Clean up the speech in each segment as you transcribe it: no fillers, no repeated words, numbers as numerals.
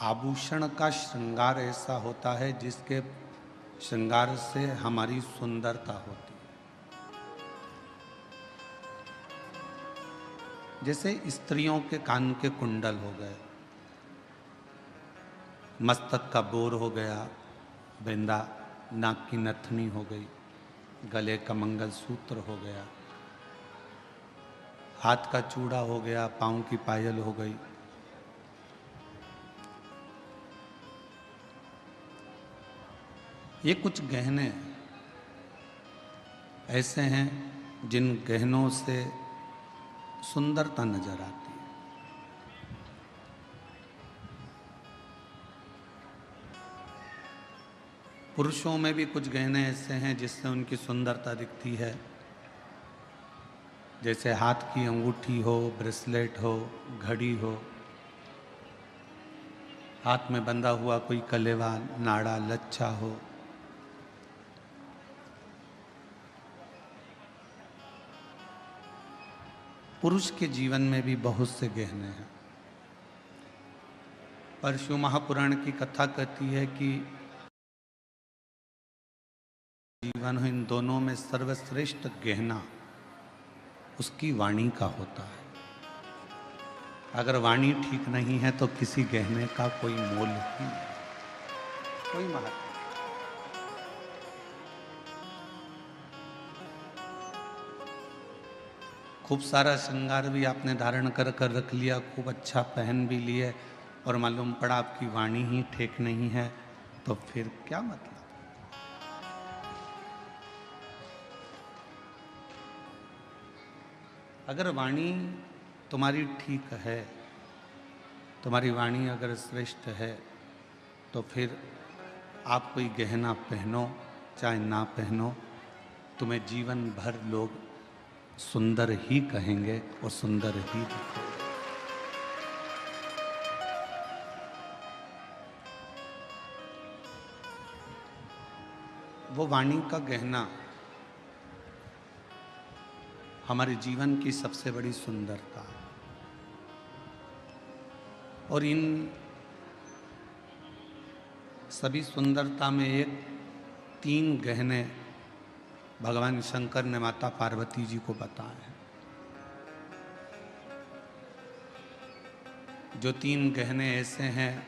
आभूषण का श्रृंगार ऐसा होता है जिसके श्रृंगार से हमारी सुंदरता होती है। जैसे स्त्रियों के कान के कुंडल हो गए, मस्तक का बोर हो गया, बिंदा, नाक की नथनी हो गई, गले का मंगलसूत्र हो गया, हाथ का चूड़ा हो गया, पांव की पायल हो गई। ये कुछ गहने ऐसे हैं जिन गहनों से सुंदरता नजर आती है। पुरुषों में भी कुछ गहने ऐसे हैं जिससे उनकी सुंदरता दिखती है, जैसे हाथ की अंगूठी हो, ब्रेसलेट हो, घड़ी हो, हाथ में बंधा हुआ कोई कलेवा, नाड़ा, लच्छा हो। पुरुष के जीवन में भी बहुत से गहने हैं। पर शिव महापुराण की कथा कहती है कि जीवन इन दोनों में सर्वश्रेष्ठ गहना उसकी वाणी का होता है। अगर वाणी ठीक नहीं है तो किसी गहने का कोई मोल ही नहीं, कोई महत्व। खूब सारा श्रृंगार भी आपने धारण कर कर रख लिया, खूब अच्छा पहन भी लिए, और मालूम पड़ा आपकी वाणी ही ठीक नहीं है, तो फिर क्या मतलब। अगर वाणी तुम्हारी ठीक है, तुम्हारी वाणी अगर श्रेष्ठ है, तो फिर आप कोई गहना पहनो चाहे ना पहनो, तुम्हें जीवन भर लोग सुंदर ही कहेंगे और सुंदर ही दिखेंगे। वो वाणी का गहना हमारे जीवन की सबसे बड़ी सुंदरता है। और इन सभी सुंदरता में एक 3 गहने भगवान शंकर ने माता पार्वती जी को बताए हैं। जो 3 गहने ऐसे हैं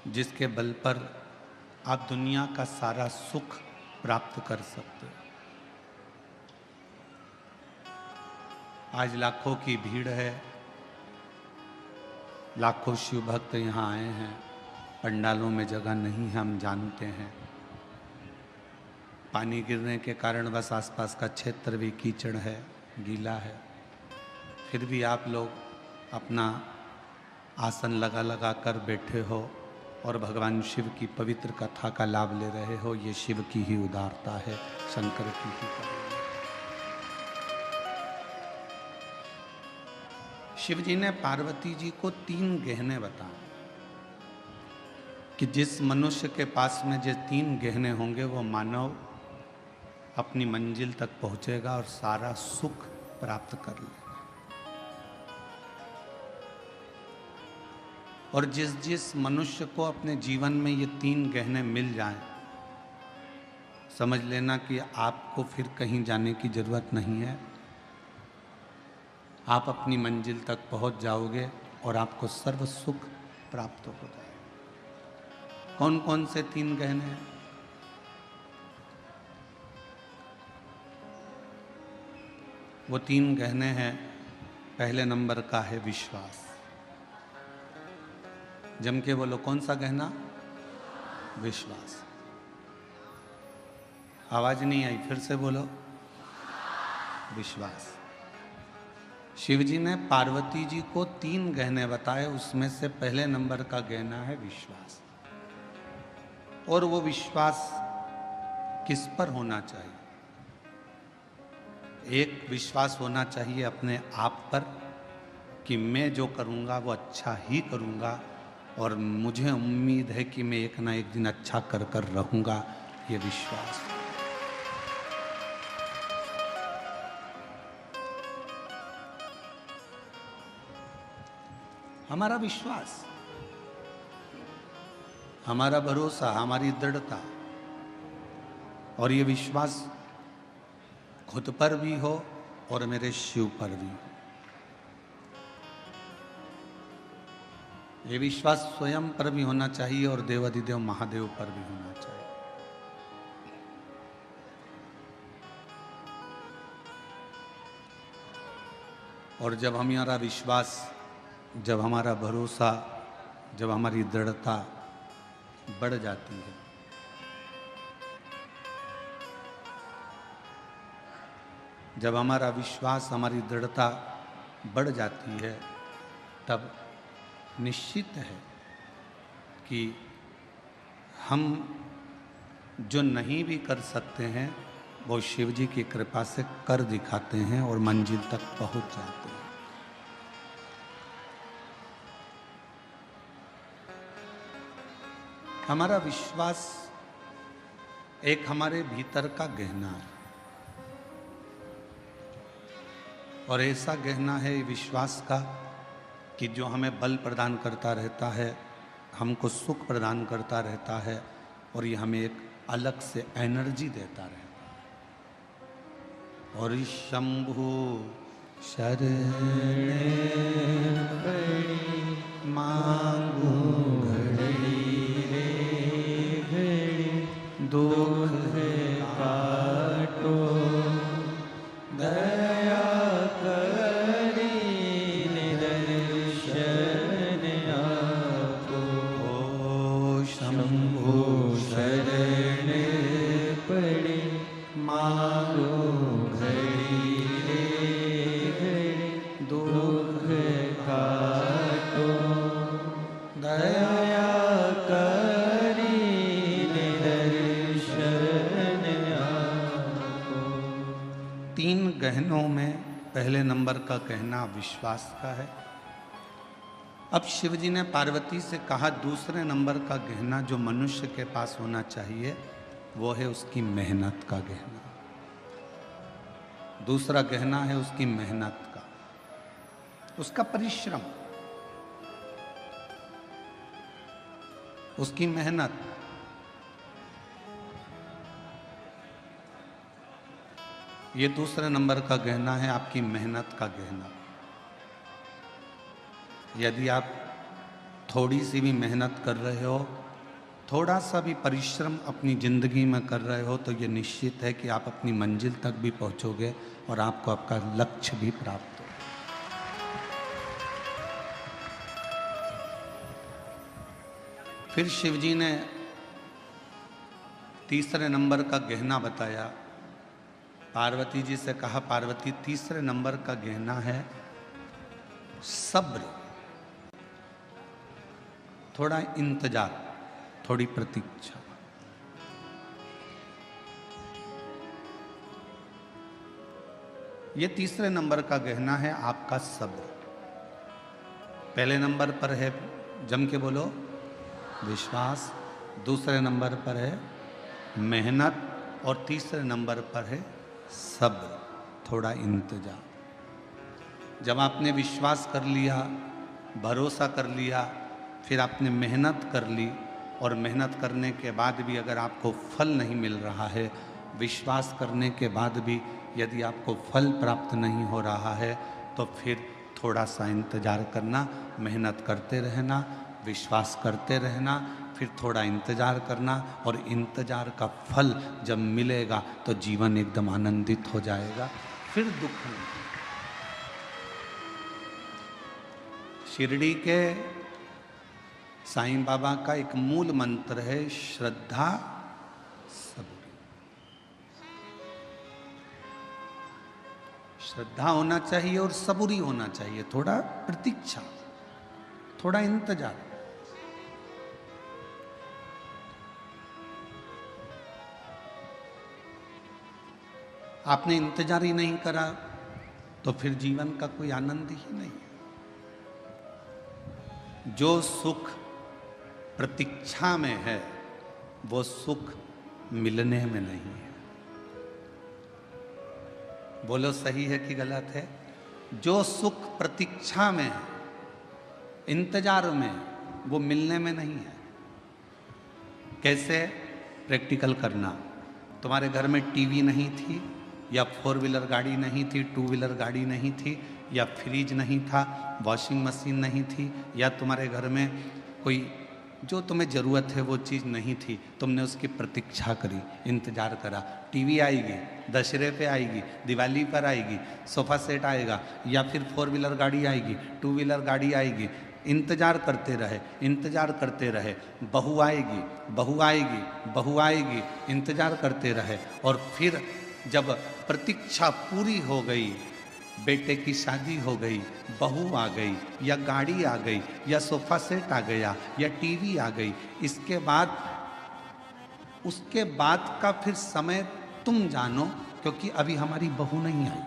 जिसके बल पर आप दुनिया का सारा सुख प्राप्त कर सकते हो। आज लाखों की भीड़ है, लाखों शिव भक्त यहाँ आए हैं, पंडालों में जगह नहीं है, हम जानते हैं। पानी गिरने के कारण बस आसपास का क्षेत्र भी कीचड़ है, गीला है, फिर भी आप लोग अपना आसन लगा लगा कर बैठे हो और भगवान शिव की पवित्र कथा का लाभ ले रहे हो। ये शिव की ही उदारता है, शंकर की ही करुणा। शिव जी ने पार्वती जी को 3 गहने बताए कि जिस मनुष्य के पास में जो 3 गहने होंगे वो मानव अपनी मंजिल तक पहुंचेगा और सारा सुख प्राप्त कर लेगा। और जिस जिस मनुष्य को अपने जीवन में ये 3 गहने मिल जाएं, समझ लेना कि आपको फिर कहीं जाने की जरूरत नहीं है। आप अपनी मंजिल तक पहुंच जाओगे और आपको सर्व सुख प्राप्त हो जाएगा। कौन कौन से 3 गहने हैं? वो 3 गहने हैं। पहले नंबर का है विश्वास। जम के बोलो, कौन सा गहना? विश्वास। आवाज नहीं आई, फिर से बोलो, विश्वास। शिव जी ने पार्वती जी को 3 गहने बताए, उसमें से पहले नंबर का गहना है विश्वास। और वो विश्वास किस पर होना चाहिए? एक विश्वास होना चाहिए अपने आप पर कि मैं जो करूँगा वो अच्छा ही करूँगा, और मुझे उम्मीद है कि मैं एक ना एक दिन अच्छा कर कर रहूँगा। ये विश्वास। हमारा विश्वास हमारा भरोसा, हमारी दृढ़ता और ये विश्वास खुद पर भी हो और मेरे शिव पर भी हो। ये विश्वास स्वयं पर भी होना चाहिए और देवाधिदेव महादेव पर भी होना चाहिए। और जब हमारा विश्वास, जब हमारा भरोसा, जब हमारी दृढ़ता बढ़ जाती है, जब हमारा विश्वास, हमारी दृढ़ता बढ़ जाती है, तब निश्चित है कि हम जो नहीं भी कर सकते हैं वो शिव जी की कृपा से कर दिखाते हैं और मंजिल तक पहुंच जाते हैं। हमारा विश्वास एक हमारे भीतर का गहना है और ऐसा गहना है विश्वास का कि जो हमें बल प्रदान करता रहता है, हमको सुख प्रदान करता रहता है और ये हमें एक अलग से एनर्जी देता रहता है। और शंभु शरणे पड़ी मांगू घड़ी रे घड़ी दुख काटो दया करी निदर्शन आपो। ओ शंभु शरणे पड़ी मांगो गहनों में पहले नंबर का गहना विश्वास का है। अब शिव जी ने पार्वती से कहा दूसरे नंबर का गहना जो मनुष्य के पास होना चाहिए वो है उसकी मेहनत का गहना। दूसरा गहना है उसकी मेहनत का, उसका परिश्रम, उसकी मेहनत। ये दूसरे नंबर का गहना है, आपकी मेहनत का गहना। यदि आप थोड़ी सी भी मेहनत कर रहे हो, थोड़ा सा भी परिश्रम अपनी जिंदगी में कर रहे हो, तो ये निश्चित है कि आप अपनी मंजिल तक भी पहुंचोगे और आपको आपका लक्ष्य भी प्राप्त होगा। फिर शिवजी ने तीसरे नंबर का गहना बताया। पार्वती जी से कहा पार्वती तीसरे नंबर का गहना है सब्र, थोड़ा इंतजार, थोड़ी प्रतीक्षा। ये तीसरे नंबर का गहना है आपका सब्र। पहले नंबर पर है, जम के बोलो, विश्वास। दूसरे नंबर पर है मेहनत और तीसरे नंबर पर है सब्र, थोड़ा इंतजार। जब आपने विश्वास कर लिया, भरोसा कर लिया, फिर आपने मेहनत कर ली और मेहनत करने के बाद भी अगर आपको फल नहीं मिल रहा है, विश्वास करने के बाद भी यदि आपको फल प्राप्त नहीं हो रहा है, तो फिर थोड़ा सा इंतजार करना, मेहनत करते रहना, विश्वास करते रहना, फिर थोड़ा इंतजार करना और इंतजार का फल जब मिलेगा तो जीवन एकदम आनंदित हो जाएगा, फिर दुख नहीं। शिरडी के साईं बाबा का एक मूल मंत्र है श्रद्धा सबूरी। श्रद्धा होना चाहिए और सबूरी होना चाहिए, थोड़ा प्रतीक्षा, थोड़ा इंतजार। आपने इंतजार ही नहीं करा तो फिर जीवन का कोई आनंद ही नहीं है। जो सुख प्रतीक्षा में है वो सुख मिलने में नहीं है। बोलो सही है कि गलत है? जो सुख प्रतीक्षा में है, इंतजार में, वो मिलने में नहीं है। कैसे प्रैक्टिकल करना। तुम्हारे घर में टीवी नहीं थी, या 4 व्हीलर गाड़ी नहीं थी, 2 व्हीलर गाड़ी नहीं थी, या फ्रिज नहीं था, वॉशिंग मशीन नहीं थी, या तुम्हारे घर में कोई जो तुम्हें ज़रूरत है वो चीज़ नहीं थी, तुमने उसकी प्रतीक्षा करी, इंतज़ार करा। टीवी आएगी, दशहरे पे आएगी, दिवाली पर आएगी, सोफ़ा सेट आएगा, या फिर 4 व्हीलर गाड़ी आएगी, 2 व्हीलर गाड़ी आएगी, इंतज़ार करते रहे, इंतज़ार करते रहे। बहू आएगी, बहू आएगी, बहू आएगी, इंतज़ार करते रहे। और फिर जब प्रतीक्षा पूरी हो गई, बेटे की शादी हो गई, बहू आ गई, या गाड़ी आ गई, या सोफ़ा सेट आ गया, या टीवी आ गई, इसके बाद उसके बाद का फिर समय तुम जानो, क्योंकि अभी हमारी बहू नहीं आई।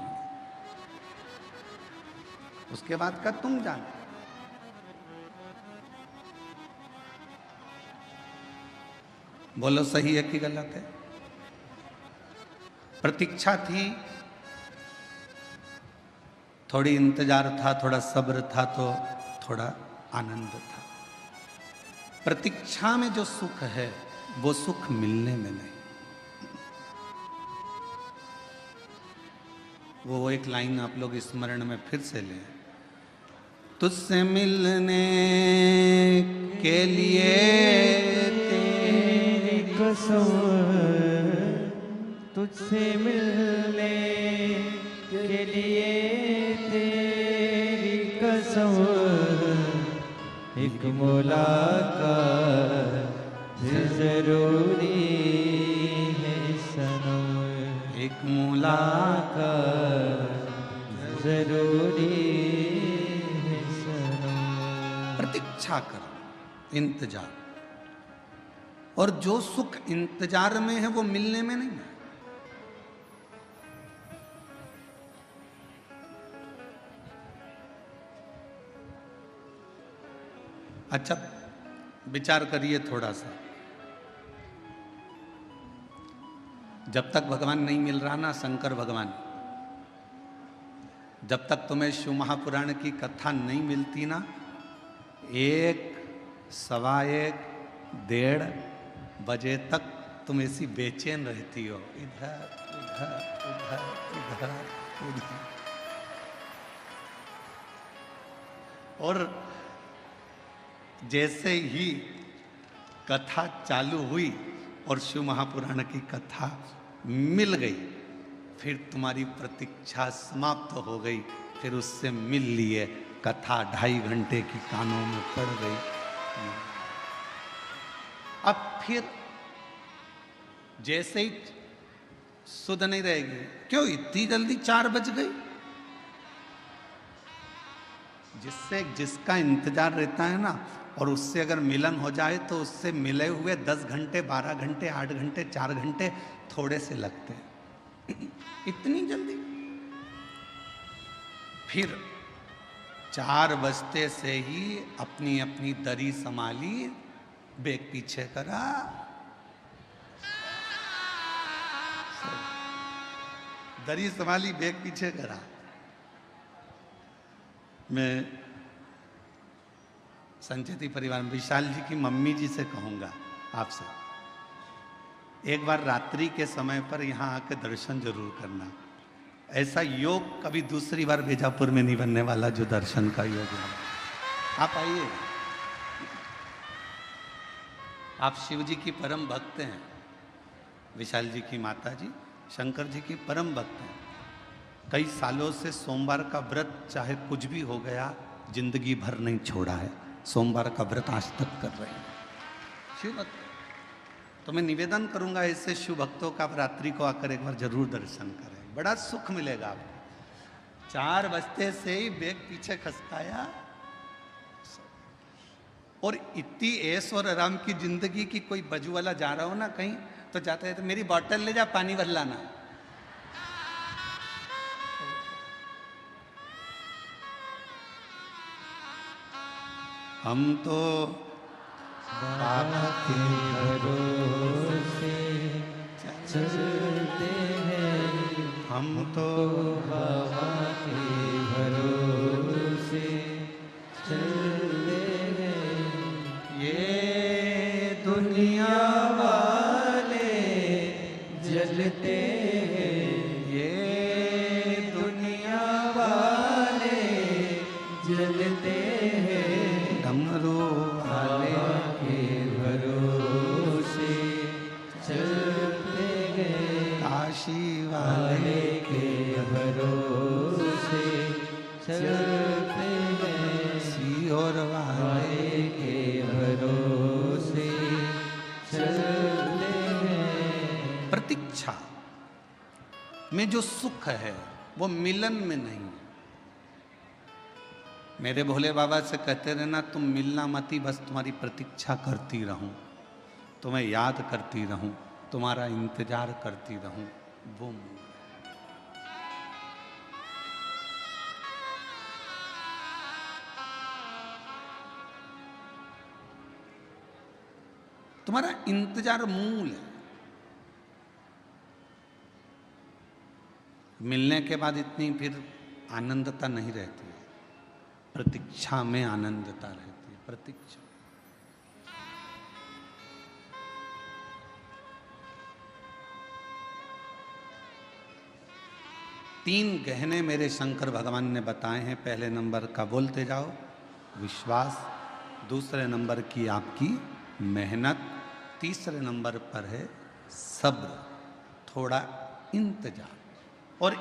उसके बाद का तुम जानो। बोलो सही है कि गलत है? प्रतीक्षा थी, थोड़ी इंतजार था, थोड़ा सब्र था, तो थोड़ा आनंद था। प्रतीक्षा में जो सुख है वो सुख मिलने में नहीं। वो एक लाइन आप लोग स्मरण में फिर से लें। तुझसे मिलने के लिए तेरी कसम, तुझसे मिलने के लिए तेरी कसम, एक मुलाकात जरूरी है सनम, एक मुलाकात जरूरी है सनम। प्रतीक्षा कर, इंतजार। और जो सुख इंतजार में है वो मिलने में नहीं है। अच्छा विचार करिए थोड़ा सा। जब तक भगवान नहीं मिल रहा ना, शंकर भगवान, जब तक तुम्हें शिव महापुराण की कथा नहीं मिलती ना, 1, 1:15, 1:30 बजे तक तुम ऐसी बेचैन रहती हो, इधर उधर उधर उधर उधर। और जैसे ही कथा चालू हुई और शिव महापुराण की कथा मिल गई, फिर तुम्हारी प्रतीक्षा समाप्त हो गई, फिर उससे मिल लिए, कथा 2.5 घंटे की कानों में पड़ गई। अब फिर जैसे ही सुध नहीं रहेगी, क्यों इतनी जल्दी 4 बज गई? जिसका इंतजार रहता है ना, और उससे अगर मिलन हो जाए तो उससे मिले हुए 10 घंटे, 12 घंटे, 8 घंटे, 4 घंटे थोड़े से लगते हैं। इतनी जल्दी? फिर 4 बजते से ही अपनी अपनी दरी संभाली, बेग पीछे करा, दरी संभाली, बेग पीछे करा। मैं संचेती परिवार में विशाल जी की मम्मी जी से कहूँगा आपसे, एक बार रात्रि के समय पर यहाँ आके दर्शन जरूर करना। ऐसा योग कभी दूसरी बार बीजापुर में नहीं बनने वाला जो दर्शन का योग है। आप आइए। आप शिव जी की परम भक्त हैं, विशाल जी की माता जी शंकर जी की परम भक्त हैं। कई सालों से सोमवार का व्रत चाहे कुछ भी हो गया, जिंदगी भर नहीं छोड़ा है। सोमवार का व्रत आज तक कर रहे हैं शिव भक्त। तो मैं निवेदन करूंगा ऐसे शिव भक्तों का रात्रि को आकर एक बार जरूर दर्शन करें, बड़ा सुख मिलेगा आपको। 4 बजते से ही बेग पीछे खसकाया, और इतनी ऐश और आराम की जिंदगी की, कोई बजू वाला जा रहा हो ना कहीं, तो जाते हैं तो मेरी बोतल ले जा, पानी भर लाना। हम तो बाबा के भरोसे चलते हैं, हम तो बाबा के भरोसे चलते हैं। ये दुनिया प्रतीक्षा में जो सुख है वो मिलन में नहीं है। मेरे भोले बाबा से कहते रहना, तुम मिलना मती, बस तुम्हारी प्रतीक्षा करती रहूं, तुम्हें याद करती रहूं, तुम्हारा इंतजार करती रहूं, वो तुम्हारा इंतजार मूल है। मिलने के बाद इतनी फिर आनंदता नहीं रहती है, प्रतीक्षा में आनंदता रहती है। प्रतीक्षा तीन गहने मेरे शंकर भगवान ने बताए हैं। पहले नंबर का बोलते जाओ विश्वास, दूसरे नंबर की आपकी मेहनत, तीसरे नंबर पर है सब्र, थोड़ा इंतजार। और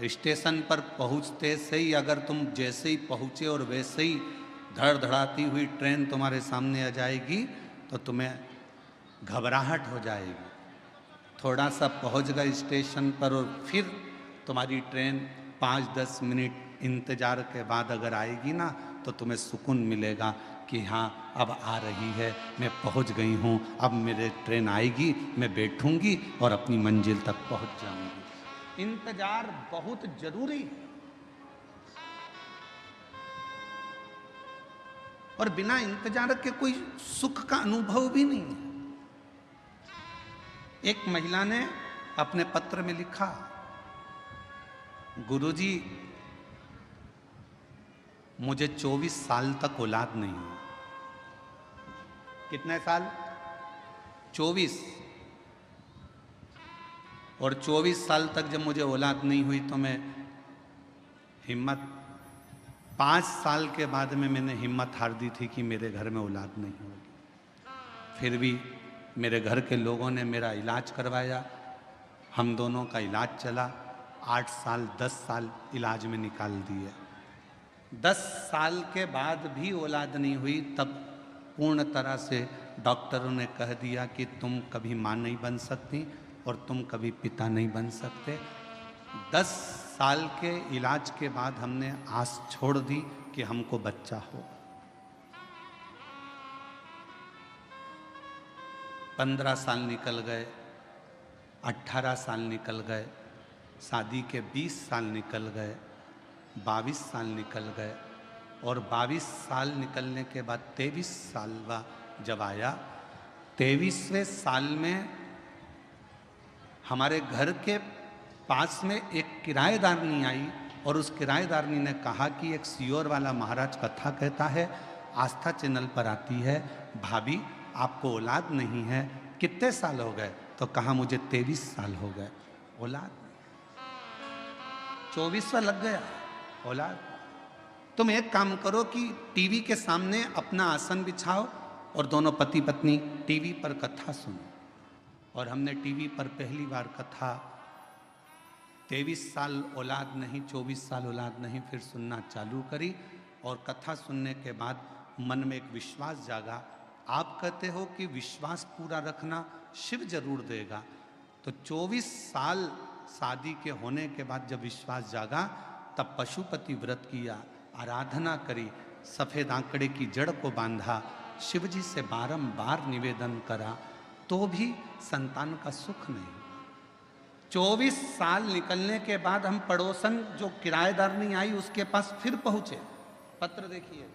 स्टेशन पर पहुंचते से ही अगर तुम जैसे ही पहुंचे और वैसे ही धड़धड़ाती हुई ट्रेन तुम्हारे सामने आ जाएगी तो तुम्हें घबराहट हो जाएगी। थोड़ा सा पहुंच गए स्टेशन पर और फिर तुम्हारी ट्रेन 5-10 मिनट इंतजार के बाद अगर आएगी ना तो तुम्हें सुकून मिलेगा कि हाँ अब आ रही है, मैं पहुंच गई हूँ, अब मेरे ट्रेन आएगी, मैं बैठूंगी और अपनी मंजिल तक पहुंच जाऊंगी। इंतजार बहुत जरूरी है और बिना इंतजार के कोई सुख का अनुभव भी नहीं है। एक महिला ने अपने पत्र में लिखा, गुरुजी मुझे 24 साल तक औलाद नहीं हुई। कितने साल? 24। और 24 साल तक जब मुझे औलाद नहीं हुई तो मैं हिम्मत 5 साल के बाद में मैंने हिम्मत हार दी थी कि मेरे घर में औलाद नहीं होगी। फिर भी मेरे घर के लोगों ने मेरा इलाज करवाया, हम दोनों का इलाज चला। 8 साल 10 साल इलाज में निकाल दिए। 10 साल के बाद भी औलाद नहीं हुई, तब पूर्ण तरह से डॉक्टरों ने कह दिया कि तुम कभी माँ नहीं बन सकती और तुम कभी पिता नहीं बन सकते। 10 साल के इलाज के बाद हमने आस छोड़ दी कि हमको बच्चा हो। 15 साल निकल गए, 18 साल निकल गए, शादी के 20 साल निकल गए, 22 साल निकल गए और 22 साल निकलने के बाद 23 साल जब आया, 23वें साल में हमारे घर के पास में एक किराएदारनी आई और उस किराएदारनी ने कहा कि एक सियोर वाला महाराज कथा कहता है, आस्था चैनल पर आती है, भाभी आपको औलाद नहीं है, कितने साल हो गए? तो कहा मुझे 23 साल हो गए, औलाद 24वां लग गया, औलाद। तुम एक काम करो कि टीवी के सामने अपना आसन बिछाओ और दोनों पति पत्नी टीवी पर कथा सुनो। और हमने टीवी पर पहली बार कथा 23 साल औलाद नहीं, 24 साल औलाद नहीं, फिर सुनना चालू करी। और कथा सुनने के बाद मन में एक विश्वास जागा। आप कहते हो कि विश्वास पूरा रखना शिव जरूर देगा, तो 24 साल शादी के होने के बाद जब विश्वास जागा तब पशुपति व्रत किया, आराधना करी, सफ़ेद आंकड़े की जड़ को बांधा, शिव जी से बारंबार निवेदन करा, तो भी संतान का सुख नहीं। 24 साल निकलने के बाद हम पड़ोसन जो किराएदारनी आई उसके पास फिर पहुंचे। पत्र देखिए,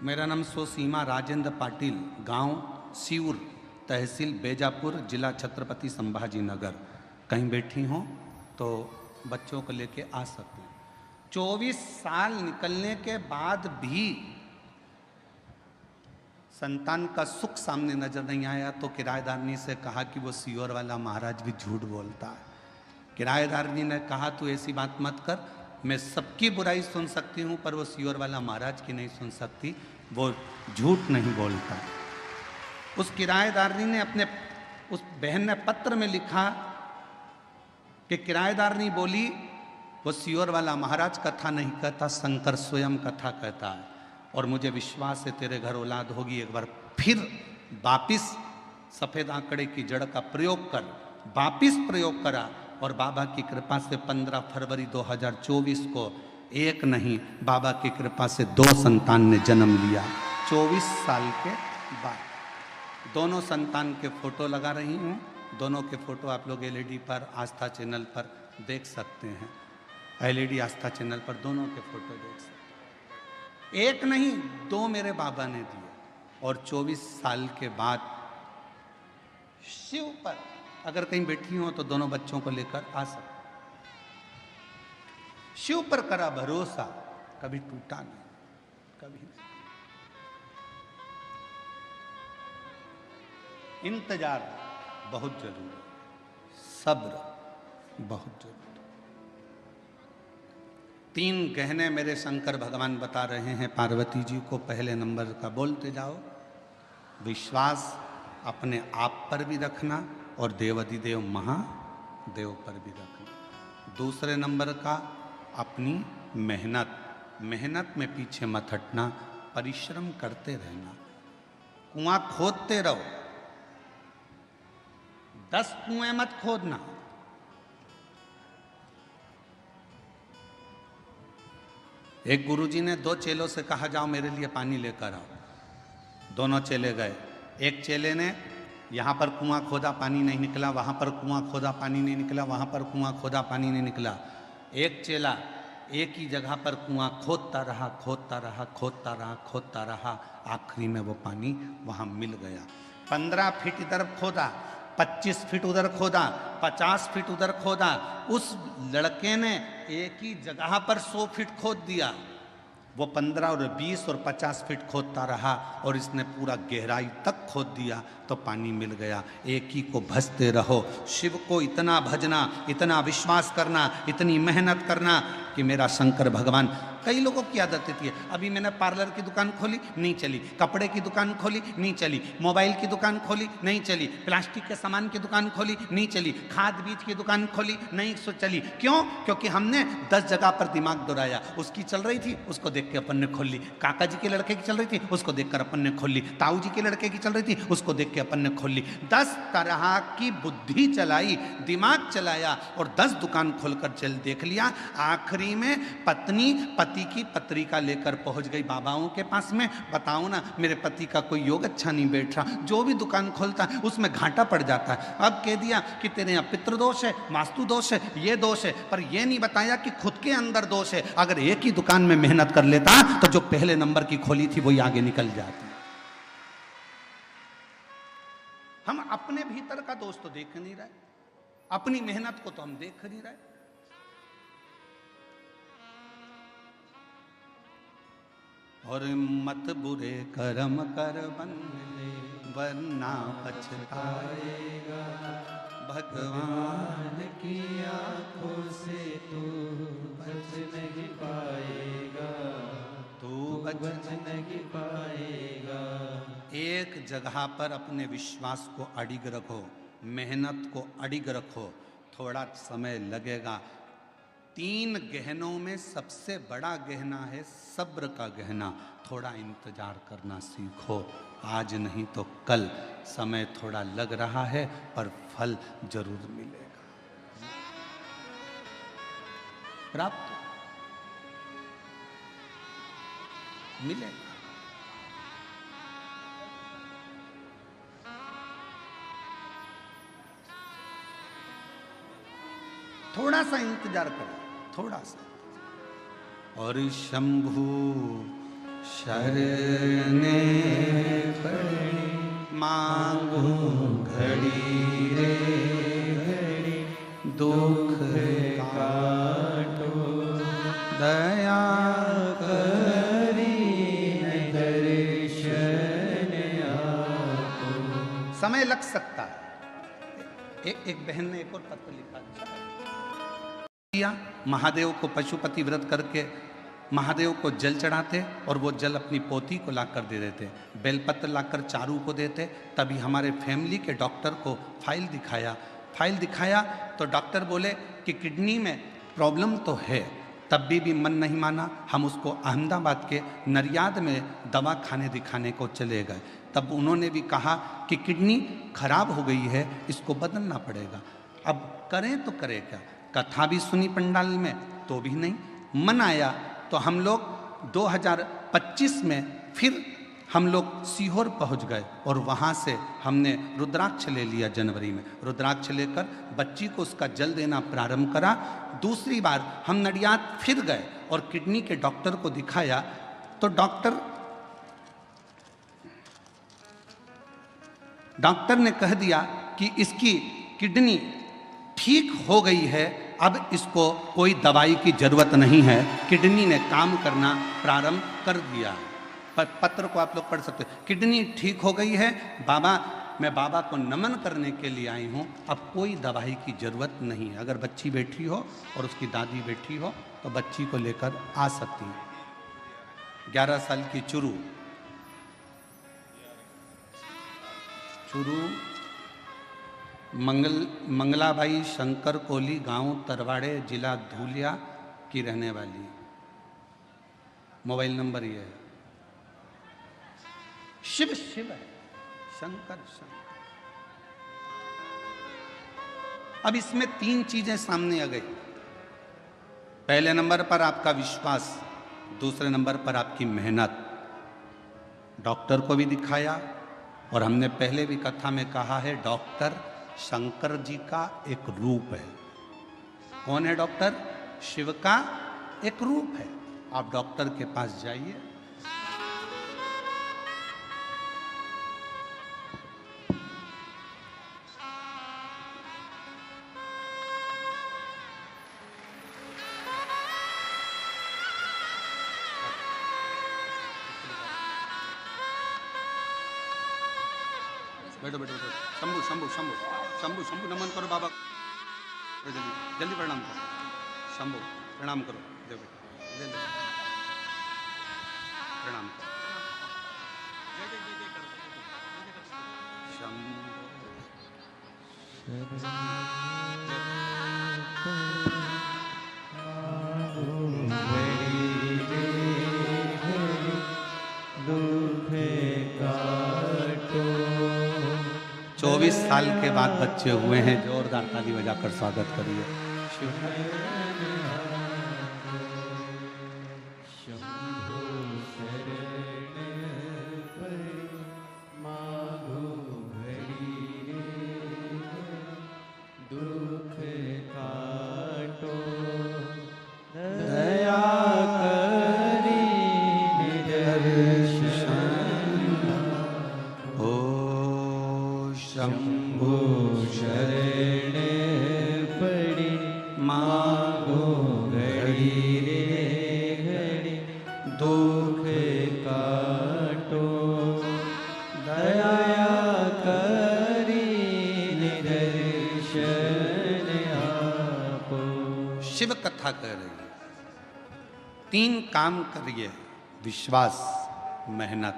मेरा नाम सोसीमा राजेंद्र पाटिल, गांव सिऊर, तहसील बेजापुर, जिला छत्रपति संभाजी नगर। कहीं बैठी हो तो बच्चों को लेके आ सकते हैं। 24 साल निकलने के बाद भी संतान का सुख सामने नजर नहीं आया तो किराएदारनी से कहा कि वो सियोर वाला महाराज भी झूठ बोलता है। किराएदारनी ने कहा तू ऐसी बात मत कर, मैं सबकी बुराई सुन सकती हूँ पर वो सियोर वाला महाराज की नहीं सुन सकती। वो झूठ नहीं बोलता। उस किराएदारनी ने उस बहन ने पत्र में लिखा कि किराएदारनी बोली वो सियोर वाला महाराज कथा नहीं कहता, शंकर स्वयं कथा कहता है, और मुझे विश्वास है तेरे घर औलाद होगी। एक बार फिर वापिस सफेद आंकड़े की जड़ का प्रयोग कर, वापिस प्रयोग करा, और बाबा की कृपा से 15 फरवरी 2024 को एक नहीं, बाबा की कृपा से 2 संतान ने जन्म लिया 24 साल के बाद। दोनों संतान के फोटो लगा रही हूँ, दोनों के फोटो आप लोग एलईडी पर आस्था चैनल पर देख सकते हैं। एलईडी आस्था चैनल पर दोनों के फोटो देख सकते हैं। एक नहीं 2 मेरे बाबा ने दिए, और 24 साल के बाद शिव पर अगर कहीं बैठी हो तो दोनों बच्चों को लेकर आ सकते। शिव पर करा भरोसा, कभी टूटा नहीं, कभी नहीं। इंतजार बहुत जरूरी है, सब्र बहुत जरूरी। 3 गहने मेरे शंकर भगवान बता रहे हैं पार्वती जी को। पहले नंबर का बोलते जाओ, विश्वास अपने आप पर भी रखना और देवाधिदेव महादेव पर भी रखना। दूसरे नंबर का अपनी मेहनत, मेहनत में पीछे मत हटना, परिश्रम करते रहना। कुआं खोदते रहो, 10 कुएं मत खोदना। एक गुरुजी ने 2 चेलों से कहा जाओ मेरे लिए पानी लेकर आओ। दोनों चेले गए। एक चेले ने यहाँ पर कुआं खोदा, पानी नहीं निकला, वहाँ पर कुआं खोदा, पानी नहीं निकला, वहाँ पर कुआं खोदा, पानी नहीं निकला। एक चेला एक ही जगह पर कुआं खोदता रहा, खोदता रहा, खोदता रहा, खोदता रहा, आखिरी में वो पानी वहाँ मिल गया। 15 फीट इधर खोदा, 25 फीट उधर खोदा, 50 फीट उधर खोदा। उस लड़के ने एक ही जगह पर 100 फीट खोद दिया। वो 15 और 20 और 50 फीट खोदता रहा, और इसने पूरा गहराई तक खोद दिया तो पानी मिल गया। एक ही को भजते रहो, शिव को इतना भजना, इतना विश्वास करना, इतनी मेहनत करना कि मेरा शंकर भगवान। कई लोगों की आदत होती है, अभी मैंने पार्लर की दुकान खोली नहीं चली, कपड़े की दुकान खोली नहीं चली, मोबाइल की दुकान खोली नहीं चली, प्लास्टिक के सामान की दुकान खोली नहीं चली, खाद बीज की दुकान खोली नहीं चली। क्यों? क्योंकि हमने 10 जगह पर दिमाग दौड़ाया। उसकी चल रही थी, उसको देख के अपन ने खोल ली। काका जी के लड़के की चल रही थी, उसको देखकर अपन ने खोल ली। ताऊ जी के लड़के की चल रही थी, उसको देख के अपन ने खोल ली। 10 तरह की बुद्धि चलाई, दिमाग चलाया, और 10 दुकान खोलकर चल देख लिया। आखिरी में पत्नी पति की पत्रिका लेकर पहुंच गई बाबाओं के पास में। बताओ ना, मेरे पति का कोई योग अच्छा नहीं बैठ रहा, जो भी दुकान खोलता है उसमें घाटा पड़ जाता है। अब कह दिया कि तेरे यहाँ पितृदोष है, वास्तु दोष है, ये दोष है, पर यह नहीं बताया कि खुद के अंदर दोष है। अगर एक ही दुकान में मेहनत कर लेता तो जो पहले नंबर की खोली थी वही आगे निकल जाती। हम अपने भीतर का दोष तो देख नहीं रहे, अपनी मेहनत को तो हम देख नहीं रहे। और मत बुरे कर्म कर बंदे वरना पछताएगा, भगवान की आंखों से तू बच नहीं पाएगा, तू बच नहीं पाएगा। एक जगह पर अपने विश्वास को अडिग रखो, मेहनत को अडिग रखो, थोड़ा समय लगेगा। 3 गहनों में सबसे बड़ा गहना है सब्र का गहना। थोड़ा इंतजार करना सीखो, आज नहीं तो कल। समय थोड़ा लग रहा है पर फल जरूर मिलेगा, प्राप्त मिलेगा। थोड़ा सा इंतजार करो, थोड़ा सा। और शंभु शरणे पड़े मांगो घड़ी रे घड़ी, दुख काटो दया करी दर्शन आपको। समय लग सकता है। एक बहन ने एक और पत्र लिखा, महादेव को पशुपति व्रत करके महादेव को जल चढ़ाते और वो जल अपनी पोती को लाकर दे देते, बेलपत्र लाकर चारू को देते। तभी हमारे फैमिली के डॉक्टर को फाइल दिखाया तो डॉक्टर बोले कि किडनी में प्रॉब्लम तो है। तब भी मन नहीं माना, हम उसको अहमदाबाद के नरियाद में दवा खाने दिखाने को चले गए। तब उन्होंने भी कहा कि किडनी खराब हो गई है, इसको बदलना पड़ेगा। अब करें तो करें क्या? कथा भी सुनी पंडाल में तो भी नहीं मन आया। तो हम लोग 2025 में फिर हम लोग सीहोर पहुंच गए और वहाँ से हमने रुद्राक्ष ले लिया। जनवरी में रुद्राक्ष लेकर बच्ची को उसका जल देना प्रारंभ करा। दूसरी बार हम नडियाद फिर गए और किडनी के डॉक्टर को दिखाया तो डॉक्टर ने कह दिया कि इसकी किडनी ठीक हो गई है, अब इसको कोई दवाई की जरूरत नहीं है, किडनी ने काम करना प्रारंभ कर दिया। पत्र को आप लोग पढ़ सकते हैं। किडनी ठीक हो गई है बाबा, मैं बाबा को नमन करने के लिए आई हूँ, अब कोई दवाई की जरूरत नहीं है। अगर बच्ची बैठी हो और उसकी दादी बैठी हो तो बच्ची को लेकर आ सकती है। 11 साल की चुरू मंगलाबाई शंकर कोली, गांव तरवाड़े, जिला धूलिया की रहने वाली। मोबाइल नंबर ये है। शिव शिव है, शंकर शंकर। अब इसमें 3 चीजें सामने आ गई। पहले नंबर पर आपका विश्वास, दूसरे नंबर पर आपकी मेहनत। डॉक्टर को भी दिखाया और हमने पहले भी कथा में कहा है, डॉक्टर शंकर जी का एक रूप है। कौन है डॉक्टर? शिव का एक रूप है। आप डॉक्टर के पास जाइए, बैठो बैठो बैठो। शंभु शंभु शंभु शंभु शंभु नमन करो बाबा, जल्दी जल्दी प्रणाम करो। शंभु प्रणाम करो, दे बेटा दे दे प्रणाम करो। शंभु 24 साल के बाद बच्चे हुए हैं, जोरदार ताली बजाकर स्वागत करिए। शिव कथा कह रही है। 3 काम करिए, विश्वास, मेहनत।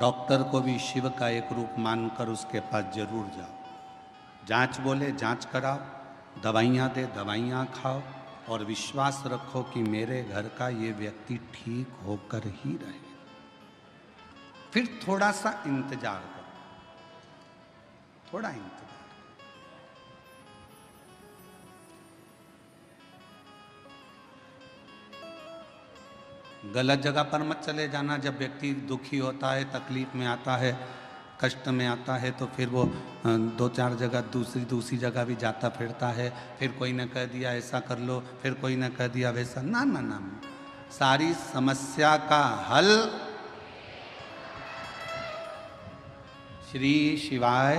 डॉक्टर को भी शिव का एक रूप मानकर उसके पास जरूर जाओ। जांच बोले जांच कराओ, दवाइयाँ दे दवाइयाँ खाओ और विश्वास रखो कि मेरे घर का ये व्यक्ति ठीक होकर ही रहे। फिर थोड़ा सा इंतजार करो, थोड़ा इंतजार। गलत जगह पर मत चले जाना। जब व्यक्ति दुखी होता है, तकलीफ में आता है, कष्ट में आता है तो फिर वो 2-4 जगह दूसरी जगह भी जाता फिरता है। फिर कोई ने कह दिया ऐसा कर लो, फिर कोई ने कह दिया वैसा। ना ना ना, सारी समस्या का हल श्री शिवाय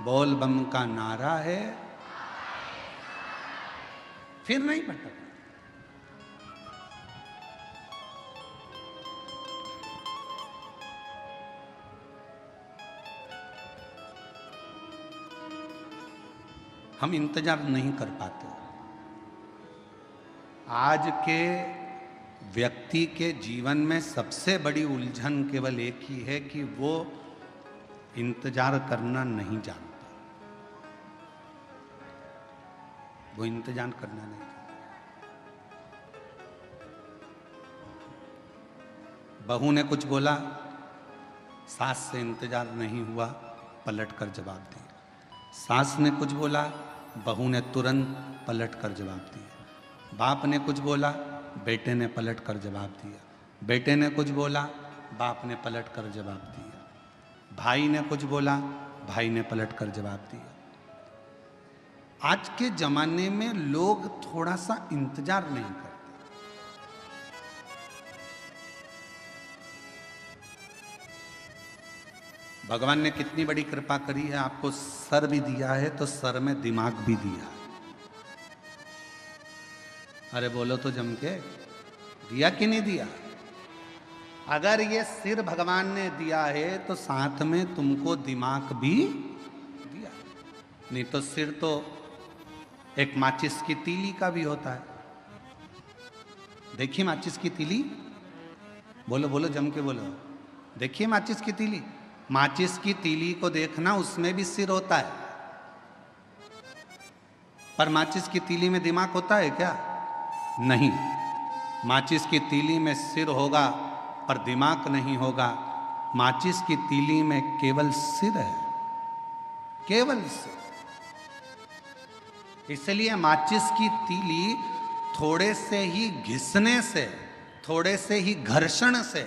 बोल बम का नारा है। फिर नहीं भटक। हम इंतजार नहीं कर पाते। आज के व्यक्ति के जीवन में सबसे बड़ी उलझन केवल एक ही है कि वो इंतजार करना नहीं जानता। वो इंतजार करना नहीं जानता। बहू ने कुछ बोला, सास से इंतजार नहीं हुआ, पलट कर जवाब दिया। सास ने कुछ बोला, बहू ने तुरंत पलट कर जवाब दिया। बाप ने कुछ बोला, बेटे ने पलट कर जवाब दिया। बेटे ने कुछ बोला, बाप ने पलट कर जवाब दिया। भाई ने कुछ बोला, भाई ने पलट कर जवाब दिया। आज के जमाने में लोग थोड़ा सा इंतजार नहीं करते। भगवान ने कितनी बड़ी कृपा करी है, आपको सर भी दिया है तो सर में दिमाग भी दिया। अरे बोलो तो जम के, दिया कि नहीं दिया? अगर ये सिर भगवान ने दिया है तो साथ में तुमको दिमाग भी दिया। नहीं तो सिर तो एक माचिस की तीली का भी होता है। देखिए माचिस की तीली, बोलो बोलो जम के बोलो। देखिए माचिस की तीली, माचिस की तीली को देखना, उसमें भी सिर होता है। पर माचिस की तीली में दिमाग होता है क्या? नहीं। माचिस की तीली में सिर होगा पर दिमाग नहीं होगा। माचिस की तीली में केवल सिर है, केवल सिर। इसलिए माचिस की तीली थोड़े से ही घिसने से, थोड़े से ही घर्षण से,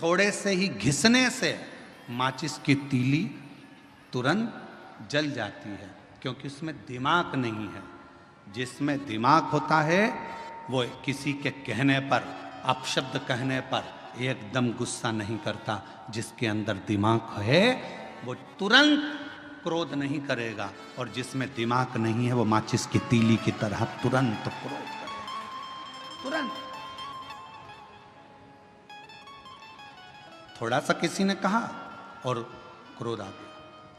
थोड़े से ही घिसने से माचिस की तीली तुरंत जल जाती है, क्योंकि उसमें दिमाग नहीं है। जिसमें दिमाग होता है वो किसी के कहने पर, अपशब्द कहने पर एकदम गुस्सा नहीं करता। जिसके अंदर दिमाग है वो तुरंत क्रोध नहीं करेगा, और जिसमें दिमाग नहीं है वो माचिस की तीली की तरह तुरंत क्रोध करेगा, तुरंत। थोड़ा सा किसी ने कहा और क्रोध आ गया,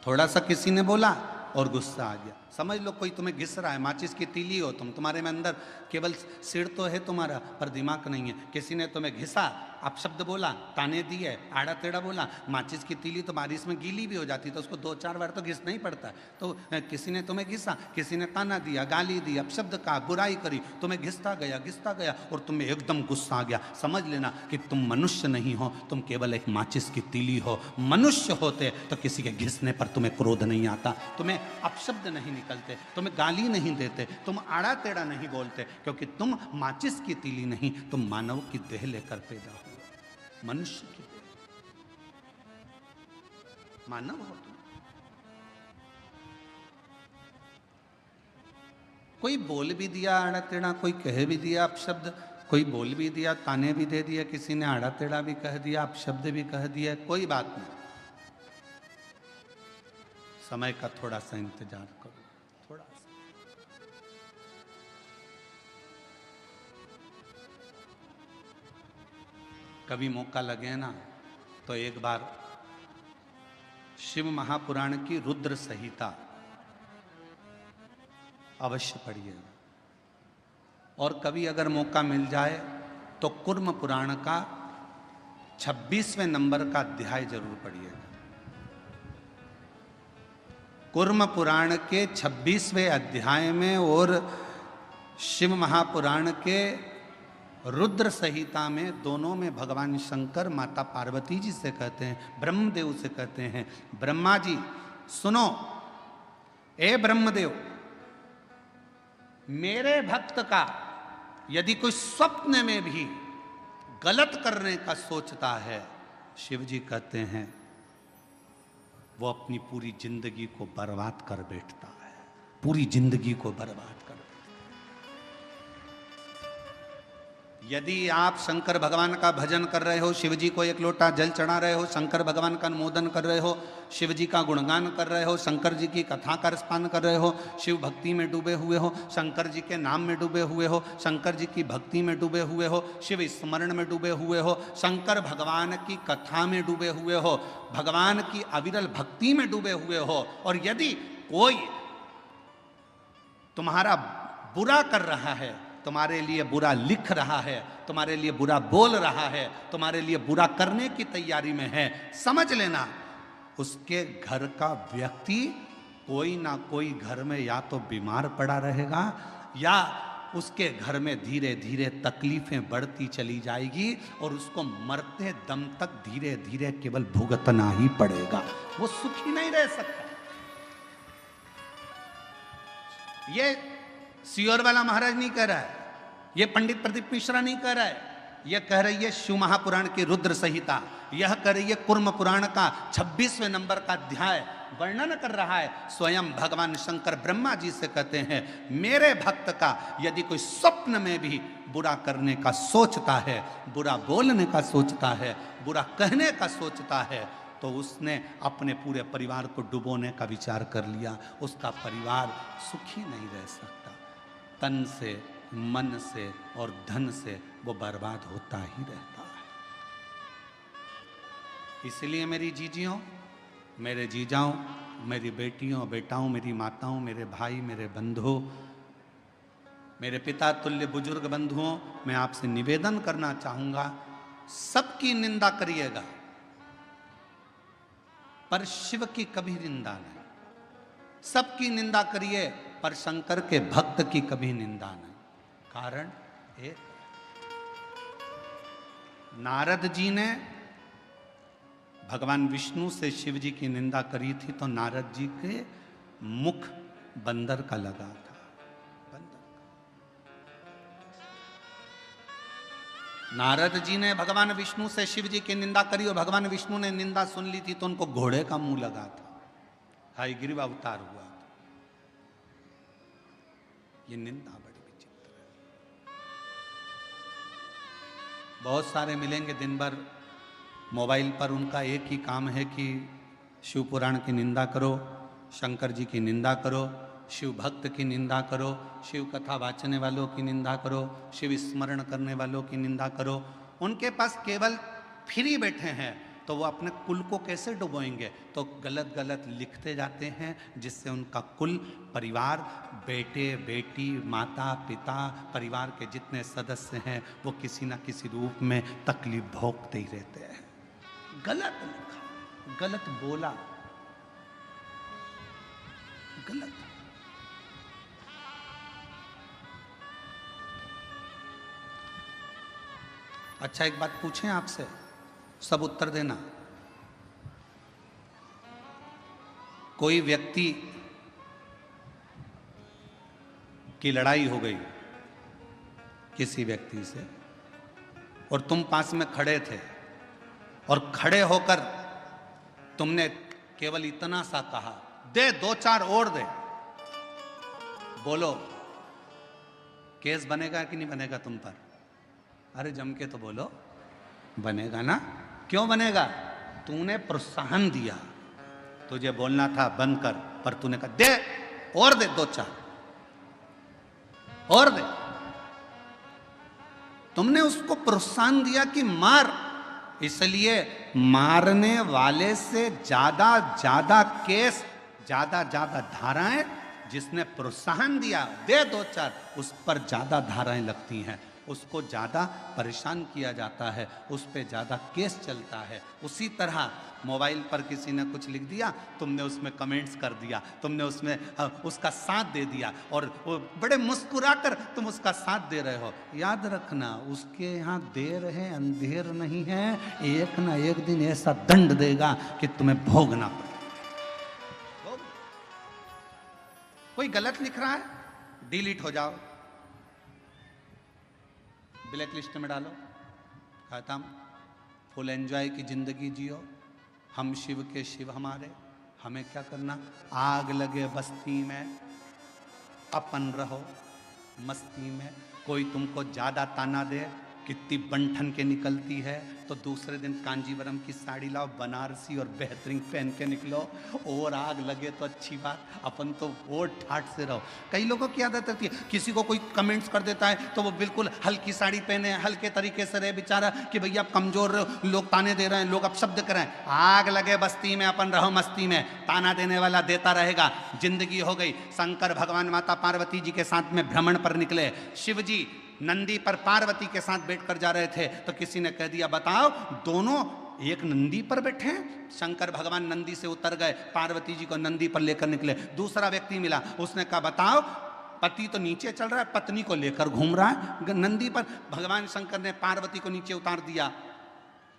थोड़ा सा किसी ने बोला और गुस्सा आ गया। समझ लो कोई तुम्हें घिस रहा है, माचिस की तीली हो तुम, तुम्हारे में अंदर केवल सिर तो है तुम्हारा पर दिमाग नहीं है। किसी ने तुम्हें घिसा, अपशब्द बोला, ताने दिए, आड़ा टेढ़ा बोला। माचिस की तीली तो बारिश में गीली भी हो जाती, तो उसको 2-4 बार तो घिसना ही पड़ता है। तो किसी ने तुम्हें घिसा, किसी ने ताना दिया, गाली दी, अपशब्द कहा, बुराई करी, तुम्हें घिसता गया और तुम्हें एकदम गुस्सा आ गया। समझ लेना कि तुम मनुष्य नहीं हो, तुम केवल एक माचिस की तीली हो। मनुष्य होते तो किसी के घिसने पर तुम्हें क्रोध नहीं आता, तुम्हें अपशब्द नहीं निकलते, तुम्हें गाली नहीं देते, तुम आड़ा टेढ़ा नहीं बोलते, क्योंकि तुम माचिस की तीली नहीं, तुम मानव की देह लेकर पैदा हुए, मनुष्य की देह, मानव हो तुम। कोई बोल भी दिया आड़ा टेढ़ा, कोई कह भी दिया अपशब्द, कोई बोल भी दिया, ताने भी दे दिया, किसी ने आड़ा टेढ़ा भी कह दिया, अपशब्द भी कह दिया, कोई बात नहीं। समय का थोड़ा सा इंतजार करो, थोड़ा सा। कभी मौका लगे ना तो एक बार शिव महापुराण की रुद्र संहिता अवश्य पढ़िएगा, और कभी अगर मौका मिल जाए तो कुर्म पुराण का 26वें नंबर का अध्याय जरूर पढ़िएगा। कुर्म पुराण के 26वें अध्याय में और शिव महापुराण के रुद्र संहिता में, दोनों में भगवान शंकर माता पार्वती जी से कहते हैं, ब्रह्मदेव से कहते हैं, ब्रह्मा जी सुनो, ए ब्रह्मदेव, मेरे भक्त का यदि कोई स्वप्न में भी गलत करने का सोचता है, शिव जी कहते हैं वो अपनी पूरी जिंदगी को बर्बाद कर बैठता है, पूरी जिंदगी को बर्बाद कर। यदि आप शंकर भगवान का भजन कर रहे हो, शिव जी को एक लोटा जल चढ़ा रहे हो, शंकर भगवान का अनुमोदन कर रहे हो, शिव जी का गुणगान कर रहे हो, शंकर जी की कथा का रसपान कर रहे हो, शिव भक्ति में डूबे हुए हो, शंकर जी के नाम में डूबे हुए हो, शंकर जी की भक्ति में डूबे हुए हो, शिव स्मरण में डूबे हुए हो, शंकर भगवान की कथा में डूबे हुए हो, भगवान की अविरल भक्ति में डूबे हुए हो, और यदि कोई तुम्हारा बुरा कर रहा है तुम्हारे लिए बुरा लिख रहा है, तुम्हारे लिए बुरा बोल रहा है, तुम्हारे लिए बुरा करने की तैयारी में है, समझ लेना उसके घर का व्यक्ति कोई ना कोई घर में या तो बीमार पड़ा रहेगा या उसके घर में धीरे धीरे तकलीफें बढ़ती चली जाएगी और उसको मरते दम तक धीरे धीरे केवल भुगतना ही पड़ेगा, वो सुखी नहीं रह सकता। ये सियोर वाला महाराज नहीं कह रहा है, ये पंडित प्रदीप मिश्रा नहीं कह रहा है, यह कह रही है शिव महापुराण की रुद्र संहिता, यह कह रही है कुर्म पुराण का 26वें नंबर का अध्याय वर्णन कर रहा है। स्वयं भगवान शंकर ब्रह्मा जी से कहते हैं, मेरे भक्त का यदि कोई स्वप्न में भी बुरा करने का सोचता है, बुरा बोलने का सोचता है, बुरा कहने का सोचता है, तो उसने अपने पूरे परिवार को डुबोने का विचार कर लिया, उसका परिवार सुखी नहीं रह सकता। तन से, मन से और धन से वो बर्बाद होता ही रहता है। इसलिए मेरी जीजियों, मेरे जीजाओं, मेरी बेटियों बेटाओं, मेरी माताओं, मेरे भाई, मेरे बंधुओं, मेरे पिता तुल्य बुजुर्ग बंधुओं, मैं आपसे निवेदन करना चाहूंगा, सबकी निंदा करिएगा पर शिव की कभी निंदा नहीं। सबकी निंदा करिए पर शंकर के भक्त की कभी निंदा नहीं। कारण एक, नारद जी ने भगवान विष्णु से शिव जी की निंदा करी थी तो नारद जी के मुख बंदर का लगा था, बंदर का। नारद जी ने भगवान विष्णु से शिव जी की निंदा करी और भगवान विष्णु ने निंदा सुन ली थी तो उनको घोड़े का मुंह लगा था, हयग्रीव अवतार हुआ था। ये निंदा बड़ी विचित्र है। बहुत सारे मिलेंगे दिन भर मोबाइल पर, उनका एक ही काम है कि शिव पुराण की निंदा करो, शंकर जी की निंदा करो, शिव भक्त की निंदा करो, शिव कथा वाचने वालों की निंदा करो, शिव स्मरण करने वालों की निंदा करो। उनके पास केवल फ्री बैठे हैं तो वो अपने कुल को कैसे डुबोएंगे, तो गलत गलत लिखते जाते हैं जिससे उनका कुल, परिवार, बेटे बेटी, माता पिता, परिवार के जितने सदस्य हैं वो किसी न किसी रूप में तकलीफ भोगते ही रहते हैं। गलत लिखा, गलत बोला, गलत। अच्छा एक बात पूछें आपसे, सब उत्तर देना। कोई व्यक्ति की लड़ाई हो गई किसी व्यक्ति से और तुम पास में खड़े थे और खड़े होकर तुमने केवल इतना सा कहा, दे दो चार और दे, बोलो केस बनेगा कि नहीं बनेगा तुम पर? अरे जम के तो बोलो, बनेगा ना। क्यों बनेगा? तूने प्रोत्साहन दिया, तुझे बोलना था बंद कर, पर तूने कहा दे और दे, दो चार और दे। तुमने उसको प्रोत्साहन दिया कि मार, इसलिए मारने वाले से ज्यादा केस, ज्यादा धाराएं, जिसने प्रोत्साहन दिया दे दो चार, उस पर ज्यादा धाराएं लगती हैं, उसको ज्यादा परेशान किया जाता है, उस पर ज्यादा केस चलता है। उसी तरह मोबाइल पर किसी ने कुछ लिख दिया, तुमने उसमें कमेंट्स कर दिया, तुमने उसमें उसका साथ दे दिया और वो बड़े मुस्कुराकर तुम उसका साथ दे रहे हो। याद रखना, उसके यहाँ देर है अंधेर नहीं है, एक ना एक दिन ऐसा दंड देगा कि तुम्हें भोगना पड़े। कोई गलत लिख रहा है, डिलीट हो जाओ, ब्लैक लिस्ट में डालो, खत्म। फुल एंजॉय की जिंदगी जियो, हम शिव के शिव हमारे, हमें क्या करना। आग लगे बस्ती में अपन रहो मस्ती में, कोई तुमको ज्यादा ताना दे, कितनी बंठन के निकलती है। तो दूसरे दिन कांजीवरम की साड़ी लाओ, बनारसी और बेहतरीन पहन के निकलो। और आग लगे तो अच्छी बात, अपन तो और ठाठ से रहो। कई लोगों की आदत रहती है, किसी को कोई कमेंट्स कर देता है तो वो बिल्कुल हल्की साड़ी पहने, हल्के तरीके से रहे बेचारा कि भैया आप कमजोर रहे, लोग ताने दे रहे हैं, लोग अपशब्द कर रहे हैं। आग लगे बस्ती में, अपन रहो मस्ती में, ताना देने वाला देता रहेगा। जिंदगी हो गई। शंकर भगवान माता पार्वती जी के साथ में भ्रमण पर निकले। शिव जी नंदी पर पार्वती के साथ बैठकर जा रहे थे तो किसी ने कह दिया, बताओ दोनों एक नंदी पर बैठे हैं। शंकर भगवान नंदी से उतर गए, पार्वती जी को नंदी पर लेकर निकले। दूसरा व्यक्ति मिला, उसने कहा, बताओ पति तो नीचे चल रहा है, पत्नी को लेकर घूम रहा है नंदी पर। भगवान शंकर ने पार्वती को नीचे उतार दिया,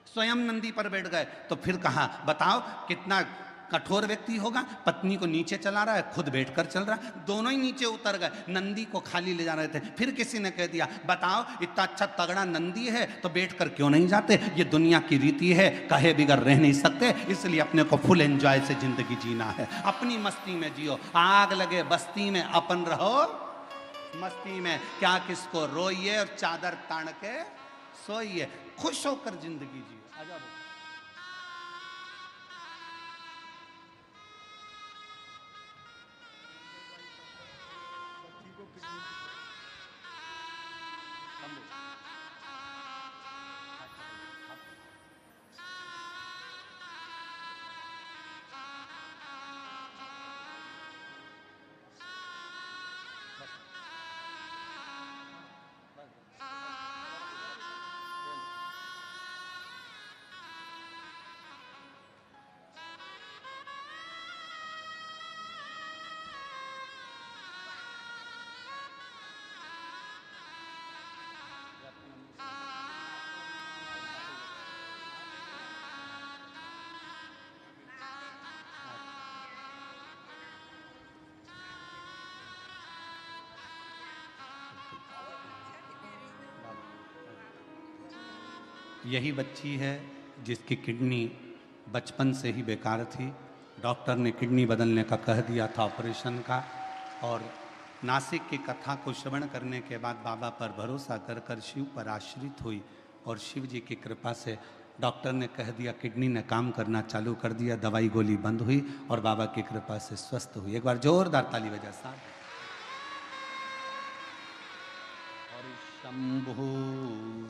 स्वयं नंदी पर बैठ गए। तो फिर कहा, बताओ कितना कठोर व्यक्ति होगा, पत्नी को नीचे चला रहा है, खुद बैठकर चल रहा है। दोनों ही नीचे उतर गए, नंदी को खाली ले जा रहे थे। फिर किसी ने कह दिया, बताओ इतना अच्छा तगड़ा नंदी है तो बैठकर क्यों नहीं जाते, ये दुनिया की रीति है, कहे बिगर रह नहीं सकते, इसलिए अपने को फुल एंजॉय से जिंदगी जीना है, अपनी मस्ती में जियो। आग लगे बस्ती में, अपन रहो मस्ती में, क्या किसको रोइए और चादर तान के सोइए, खुश होकर जिंदगी जियो। आजा यही बच्ची है जिसकी किडनी बचपन से ही बेकार थी। डॉक्टर ने किडनी बदलने का कह दिया था, ऑपरेशन का। और नासिक की कथा को श्रवण करने के बाद बाबा पर भरोसा कर कर शिव पर आश्रित हुई और शिव जी की कृपा से डॉक्टर ने कह दिया, किडनी ने काम करना चालू कर दिया, दवाई गोली बंद हुई और बाबा की कृपा से स्वस्थ हुई। एक बार जोरदार ताली बजा साहब। शंभु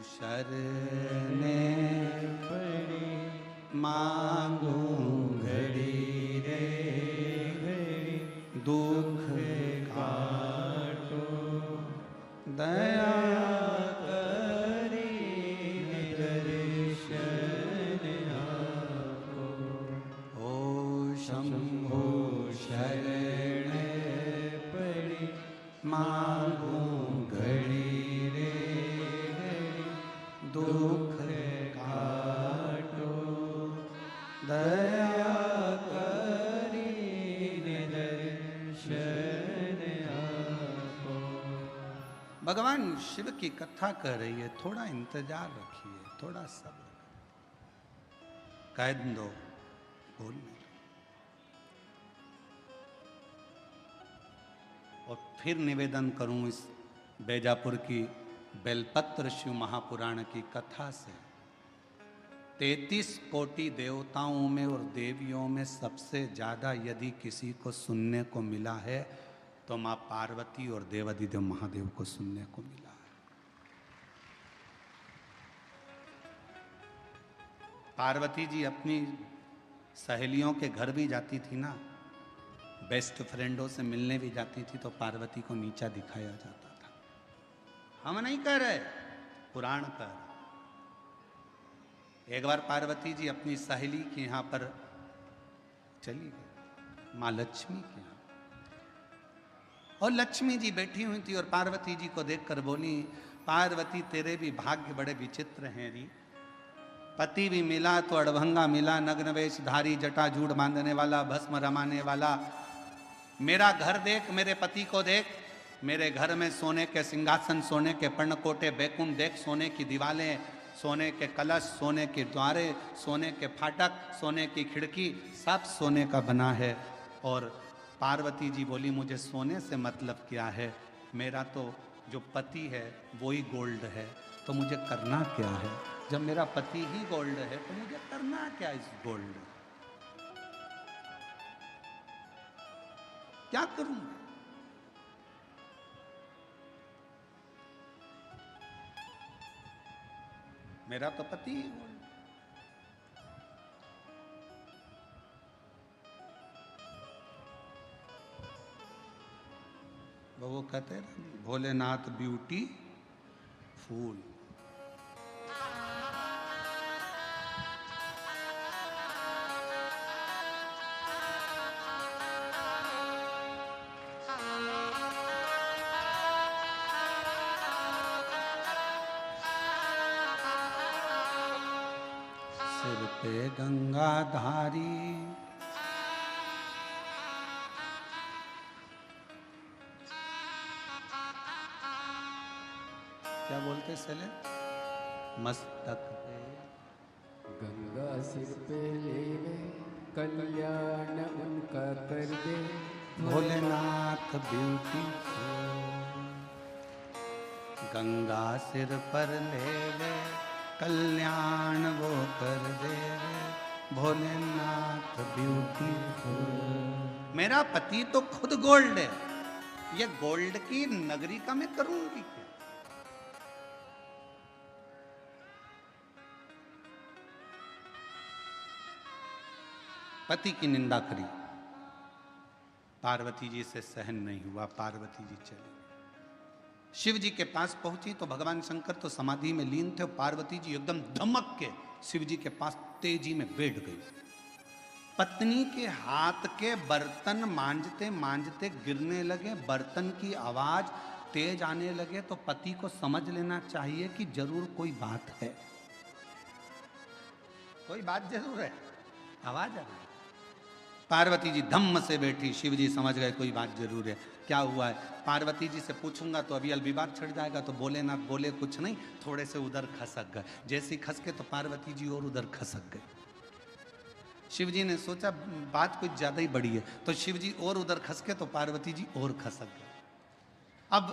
शरणे पड़ी मांगू घड़ी रे घड़ी, दुख काटो दया करी दर्शन आपको। ओ शंभु शरणे पड़ी मांगू घड़ी दुख काटो दया करी दर्शन आपको। भगवान शिव की कथा कर रही है, थोड़ा इंतजार रखिए, थोड़ा सब्र, कह दो बोल। और फिर निवेदन करूं इस बैजापुर की बेलपत्र शिव महापुराण की कथा से, 33 कोटि देवताओं में और देवियों में सबसे ज्यादा यदि किसी को सुनने को मिला है तो मां पार्वती और देवादिदेव महादेव को सुनने को मिला है। पार्वती जी अपनी सहेलियों के घर भी जाती थी ना, बेस्ट फ्रेंडों से मिलने भी जाती थी तो पार्वती को नीचा दिखाया जाता था। हम नहीं कह रहे, पुराण कर। एक बार पार्वती जी अपनी सहेली के यहां पर चली गई, मां लक्ष्मी के यहां, और लक्ष्मी जी बैठी हुई थी और पार्वती जी को देखकर बोली, पार्वती तेरे भी भाग्य बड़े विचित्र हैं री। पति भी मिला तो अड़भंगा मिला, नग्न वेशधारी, जटाजूड़ बांधने वाला, भस्म रमाने वाला। मेरा घर देख, मेरे पति को देख, मेरे घर में सोने के सिंहासन, सोने के पर्णकोटे, बैकुंठ देख, सोने की दीवारें, सोने के कलश, सोने के द्वारे, सोने के फाटक, सोने की खिड़की, सब सोने का बना है। और पार्वती जी बोली, मुझे सोने से मतलब क्या है, मेरा तो जो पति है वो ही गोल्ड है, तो मुझे करना क्या है? जब मेरा पति ही गोल्ड है तो मुझे करना क्या इस गोल्ड? क्या करूं? मेरा तो पति ही गोल्ड। वो कहते हैं ना, भोलेनाथ ब्यूटी फूल। सिर पे गंगाधारी, क्या बोलते सले? मस्तक पे गंगा सिर पे लेवे, कल्याण उनका कर दे। भोलेनाथ ब्यूटी, गंगा सिर पर लेवे, कल्याण वो कर देवे, भोलेनाथ ब्यूटीफुल। मेरा पति तो खुद गोल्ड है, ये गोल्ड की नगरी का मैं करूंगी क्या? पति की निंदा करी, पार्वती जी से सहन नहीं हुआ, पार्वती जी चली। शिव जी के पास पहुंची तो भगवान शंकर तो समाधि में लीन थे, पार्वती जी एकदम धमक के शिव जी के पास तेजी में बैठ गई। पत्नी के हाथ के बर्तन मांजते मांजते गिरने लगे, बर्तन की आवाज तेज आने लगे, तो पति को समझ लेना चाहिए कि जरूर कोई बात है, कोई बात जरूर है, आवाज आ रही। पार्वती जी धम्म से बैठी, शिव जी समझ गए कोई बात जरूर है। क्या हुआ है? पार्वती जी से पूछूंगा तो अभी विवाद छिड़ जाएगा, तो भोलेनाथ बोले कुछ नहीं, थोड़े से उधर खसक गए। जैसे ही खसके तो पार्वती जी और उधर खसक गए। शिव जी ने सोचा बात कुछ ज्यादा ही बड़ी है, तो शिव जी और उधर खसके तो पार्वती जी और खसक गए। अब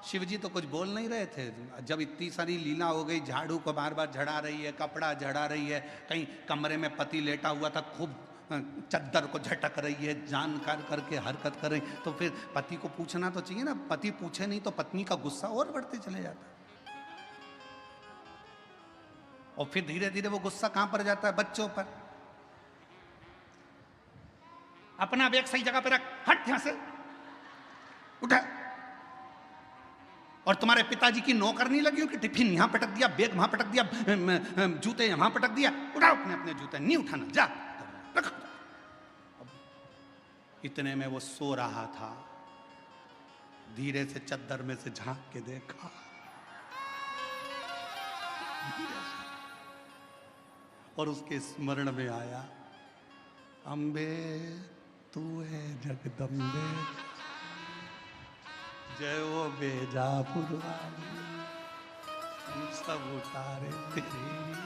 शिव जी तो कुछ बोल नहीं रहे थे, जब इतनी सारी लीला हो गई, झाड़ू को बार बार झड़ा रही है, कपड़ा झड़ा रही है, कहीं कमरे में पति लेटा हुआ था, खूब चद्दर को झटक रही है, जानकार करके हरकत कर रही, तो फिर पति को पूछना तो चाहिए ना। पति पूछे नहीं तो पत्नी का गुस्सा और बढ़ते चले जाता, और फिर धीरे धीरे वो गुस्सा कहां पर जाता है? बच्चों पर। अपना बैग सही जगह पे रख, हट यहां से, उठा। और तुम्हारे पिताजी की नौकर नहीं लगी हो कि टिफिन यहां पटक दिया, बैग वहां पटक दिया, जूते वहां पटक दिया, उठाओ अपने अपने जूते। नहीं उठाना, जा रख। इतने में वो सो रहा था, धीरे से चद्दर में से झांक के देखा, और उसके स्मरण में आया, अम्बे तू है जगदम्बे, जय वो बेजापुर वाली, सब उतारे तेरी।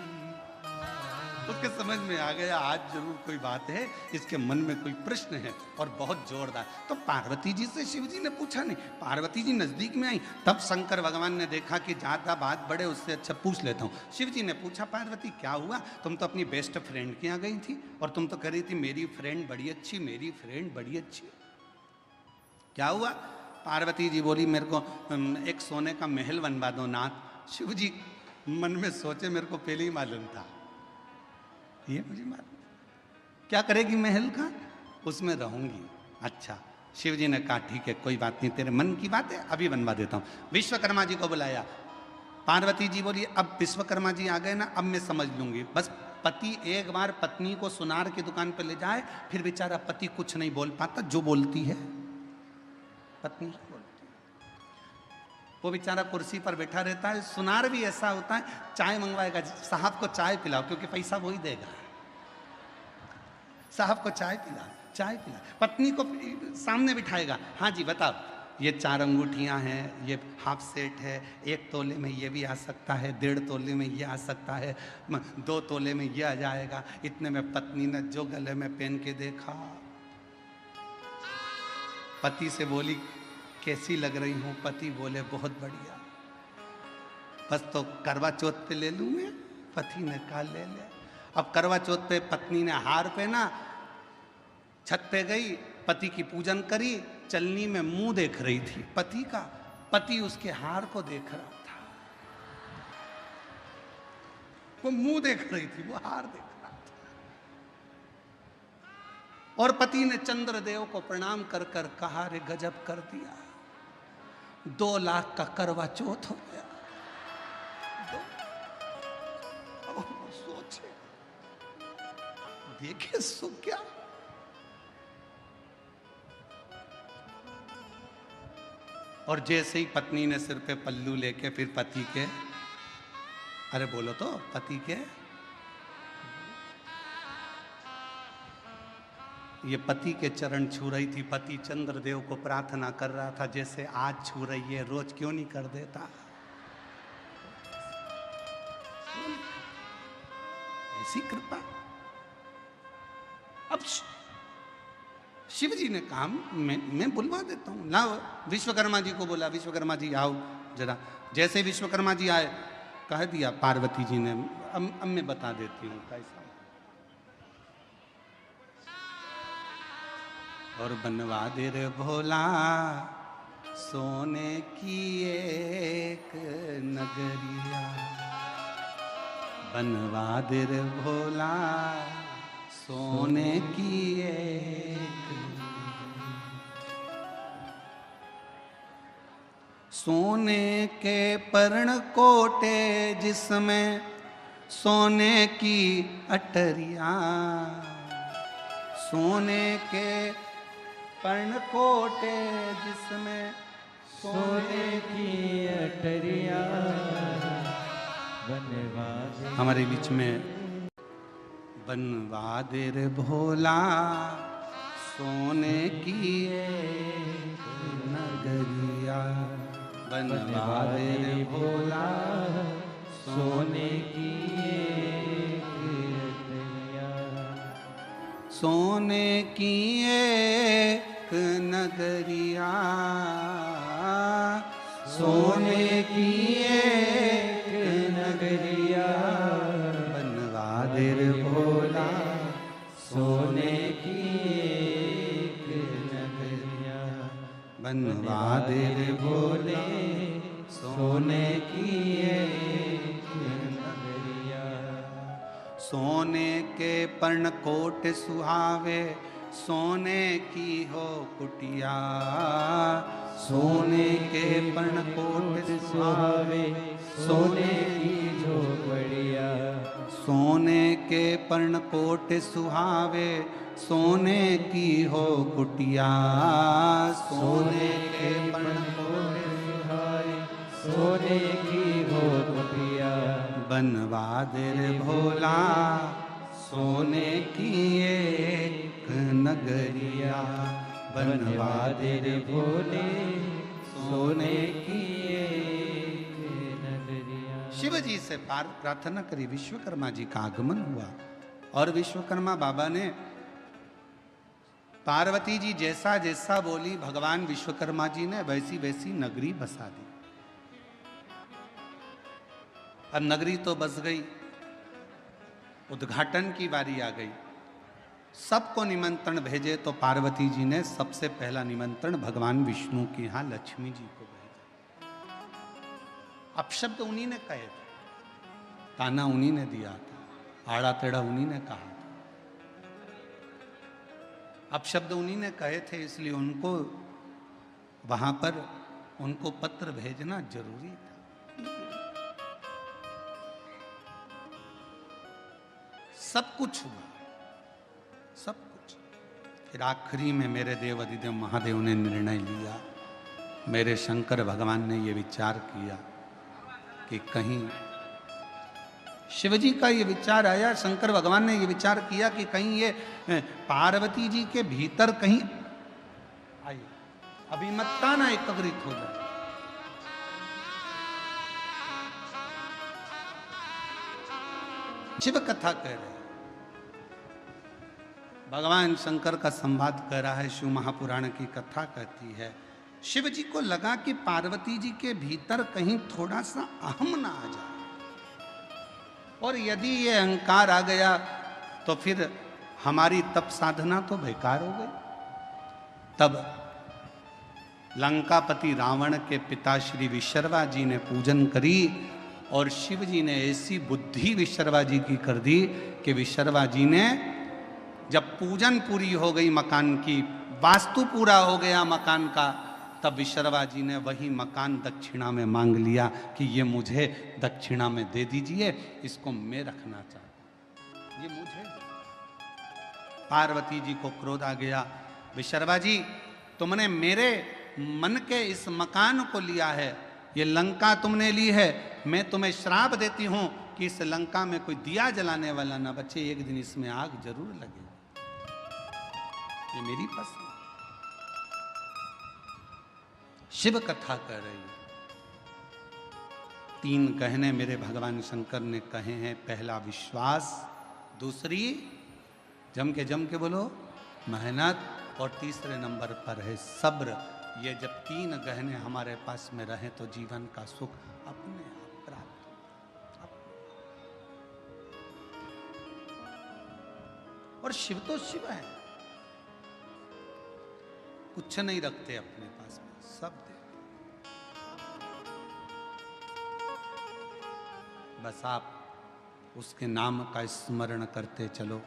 उसके समझ में आ गया आज जरूर कोई बात है, इसके मन में कोई प्रश्न है, और बहुत जोरदार। तो पार्वती जी से शिव जी ने पूछा नहीं, पार्वती जी नजदीक में आई, तब शंकर भगवान ने देखा कि ज्यादा बात बढ़े उससे अच्छा पूछ लेता हूँ। शिव जी ने पूछा, पार्वती क्या हुआ? तुम तो अपनी बेस्ट फ्रेंड के यहाँ गई थी, और तुम तो कह रही थी मेरी फ्रेंड बड़ी अच्छी, मेरी फ्रेंड बड़ी अच्छी, क्या हुआ? पार्वती जी बोली, मेरे को एक सोने का महल बनवा दो नाथ। शिव जी मन में सोचे, मेरे को पहले ही मालूम था, ये मुझे मालूम, क्या करेगी महल का? उसमें रहूंगी। अच्छा, शिव जी ने कहा ठीक है, कोई बात नहीं, तेरे मन की बात है, अभी बनवा देता हूँ। विश्वकर्मा जी को बुलाया। पार्वती जी बोली, अब विश्वकर्मा जी आ गए ना, अब मैं समझ लूंगी। बस पति एक बार पत्नी को सुनार की दुकान पर ले जाए, फिर बेचारा पति कुछ नहीं बोल पाता, जो बोलती है पत्नी बोलती है। वो बेचारा कुर्सी पर बैठा रहता है। सुनार भी ऐसा होता है, चाय मंगवाएगा, साहब को चाय पिलाओ, क्योंकि पैसा वही देगा, साहब को चाय पिला, चाय पिला। पत्नी को सामने बिठाएगा, हाँ जी बताओ, ये 4 अंगूठियां हैं, ये हाफ सेट है, 1 तोले में ये भी आ सकता है, 1.5 तोले में ये आ सकता है, 2 तोले में ये आ जाएगा। इतने में पत्नी ने जो गले में पहन के देखा, पति से बोली, कैसी लग रही हूं? पति बोले बहुत बढ़िया। बस तो करवा चौथ पे ले लूं मैं? पति ने कहा ले ले। अब करवा चौथ पे पत्नी ने हार पहना, छत पे गई, पति की पूजन करी, चलनी में मुंह देख रही थी पति का, पति उसके हार को देख रहा था। वो मुंह देख रही थी, वो हार देख रहा था। और पति ने चंद्रदेव को प्रणाम कर कर कहा, रे गजब कर दिया, 2 लाख का करवा चौथ हो गया। अब सोचे, देखे सुख क्या। और जैसे ही पत्नी ने सिर पे पल्लू लेके फिर पति के, अरे बोलो तो, पति के, ये पति के चरण छू रही थी। पति चंद्रदेव को प्रार्थना कर रहा था, जैसे आज छू रही है, रोज क्यों नहीं कर देता। ऐसी कृपा। अब शिव जी ने कहा, मैं बुलवा देता हूं, लाओ। विश्वकर्मा जी को बोला, विश्वकर्मा जी आओ जरा। जैसे विश्वकर्मा जी आए, कह दिया पार्वती जी ने, अब मैं बता देती हूँ कैसा। और बनवा दे रे भोला सोने की एक नगरिया, बनवा दे रे भोला सोने की एक, सोने के पर्ण कोटे जिसमें सोने की अटरिया, सोने के पर्ण कोटे जिसमें सोने की अटरिया, बनवा दे। हमारे बीच में बनवा दे रे भोला सोने की एक नगरिया, बनवा दे रे भोला सोने की एक अटरिया, सोने की एक नगरिया, सोने की एक नगरिया, बनवा दे रे भोला सोने की एक नगरिया, बनवा दे रे भोले सोने की एक नगरिया, सोने के पर्णकोट सुहावे सोने की हो कुटिया, सोने के पर्णकोट सुहावे सोने की झोपड़िया, सोने के पर्णकोट सुहावे सोने की हो कुटिया, सोने के पर्णकोट सुहावे सोने की झोपड़िया, बनवा दे रे भोला सोने की एक नगरिया, बनवा दे रे भोले सोने की एक नगरिया। शिव जी से प्रार्थना करी, विश्वकर्मा जी का आगमन हुआ और विश्वकर्मा बाबा ने पार्वती जी जैसा जैसा बोली, भगवान विश्वकर्मा जी ने वैसी वैसी नगरी बसा दी। अब नगरी तो बस गई, उद्घाटन की बारी आ गई। सबको निमंत्रण भेजे तो पार्वती जी ने सबसे पहला निमंत्रण भगवान विष्णु के यहाँ लक्ष्मी जी को भेजा। अपशब्द उन्हीं ने कहे थे, ताना उन्हीं ने दिया था, आड़ा टेढ़ा उन्हीं ने कहा था, अपशब्द उन्हीं ने कहे थे, इसलिए उनको वहां पर उनको पत्र भेजना जरूरी था। सब कुछ हुआ, सब कुछ। फिर आखिरी में मेरे देव अधिदेव महादेव ने निर्णय लिया, मेरे शंकर भगवान ने ये विचार किया कि कहीं शिवजी का ये विचार आया, शंकर भगवान ने ये विचार किया कि कहीं ये पार्वती जी के भीतर कहीं आई अभिमत्ता ना एकत्रित हो जाए। शिव कथा कह रहे, भगवान शंकर का संवाद कह रहा है। शिव महापुराण की कथा कहती है शिव जी को लगा कि पार्वती जी के भीतर कहीं थोड़ा सा अहम ना आ जाए, और यदि ये अहंकार आ गया तो फिर हमारी तप साधना तो बेकार हो गई। तब लंकापति रावण के पिता श्री विशर्वा जी ने पूजन करी, और शिव जी ने ऐसी बुद्धि विशर्वा जी की कर दी कि विशर्वा जी ने जब पूजन पूरी हो गई मकान की, वास्तु पूरा हो गया मकान का, तब विशर्वा जी ने वही मकान दक्षिणा में मांग लिया कि ये मुझे दक्षिणा में दे दीजिए, इसको मैं रखना चाहता हूं, ये मुझे। पार्वती जी को क्रोध आ गया, विशर्वा जी तुमने मेरे मन के इस मकान को लिया है, ये लंका तुमने ली है, मैं तुम्हें श्राप देती हूं कि इस लंका में कोई दिया जलाने वाला ना बचे, एक दिन इसमें आग जरूर लगेगी, ये मेरी पसंद। शिव कथा कर रही है। 3 कहने मेरे भगवान शंकर ने कहे हैं। पहला विश्वास, दूसरी जम के बोलो मेहनत, और तीसरे नंबर पर है सब्र। ये जब 3 गहने हमारे पास में रहे तो जीवन का सुख अपने आप प्राप्त होता। और शिव तो शिव है, कुछ नहीं रखते अपने पास में, सब देते। बस आप उसके नाम का स्मरण करते चलो,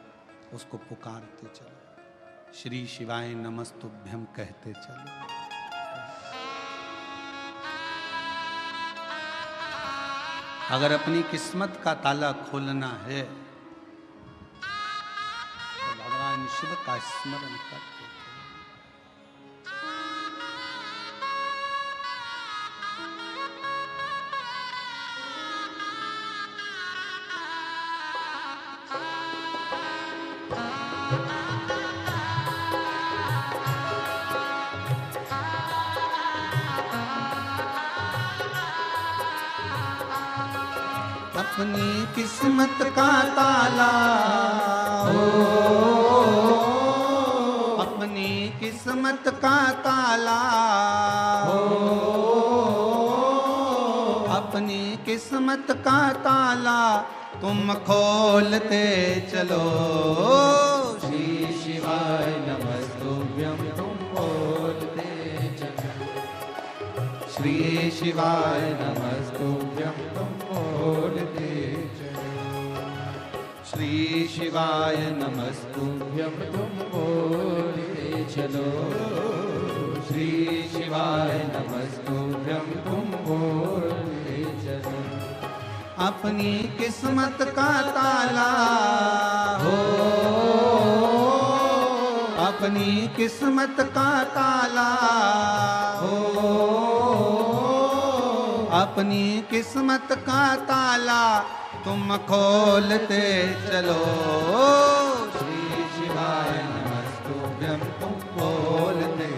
उसको पुकारते चलो, श्री शिवाय नमस्तुभ्यं कहते चलो। अगर अपनी किस्मत का ताला खोलना है तो भगवान शिव का स्मरण करते चलो। अपनी किस्मत का ताला हो, अपनी किस्मत का ताला हो, अपनी किस्मत का ताला तुम खोलते चलो। श्री शिवाय नमस्तुभ्यं तुम बोलते चलो, श्री शिवाय नमस्तुभ्यं तुम बोलते चलो, श्री शिवाय नमस्तुभ्यं तुम बोलते चलो, श्री शिवाय नमस्तुभ्यं तुम बोलते चलो। अपनी किस्मत का ताला हो, अपनी किस्मत का ताला हो, अपनी किस्मत का ताला तुम खोलते चलो। श्री शिवाय नमस्तुभ्यं तुम बोलते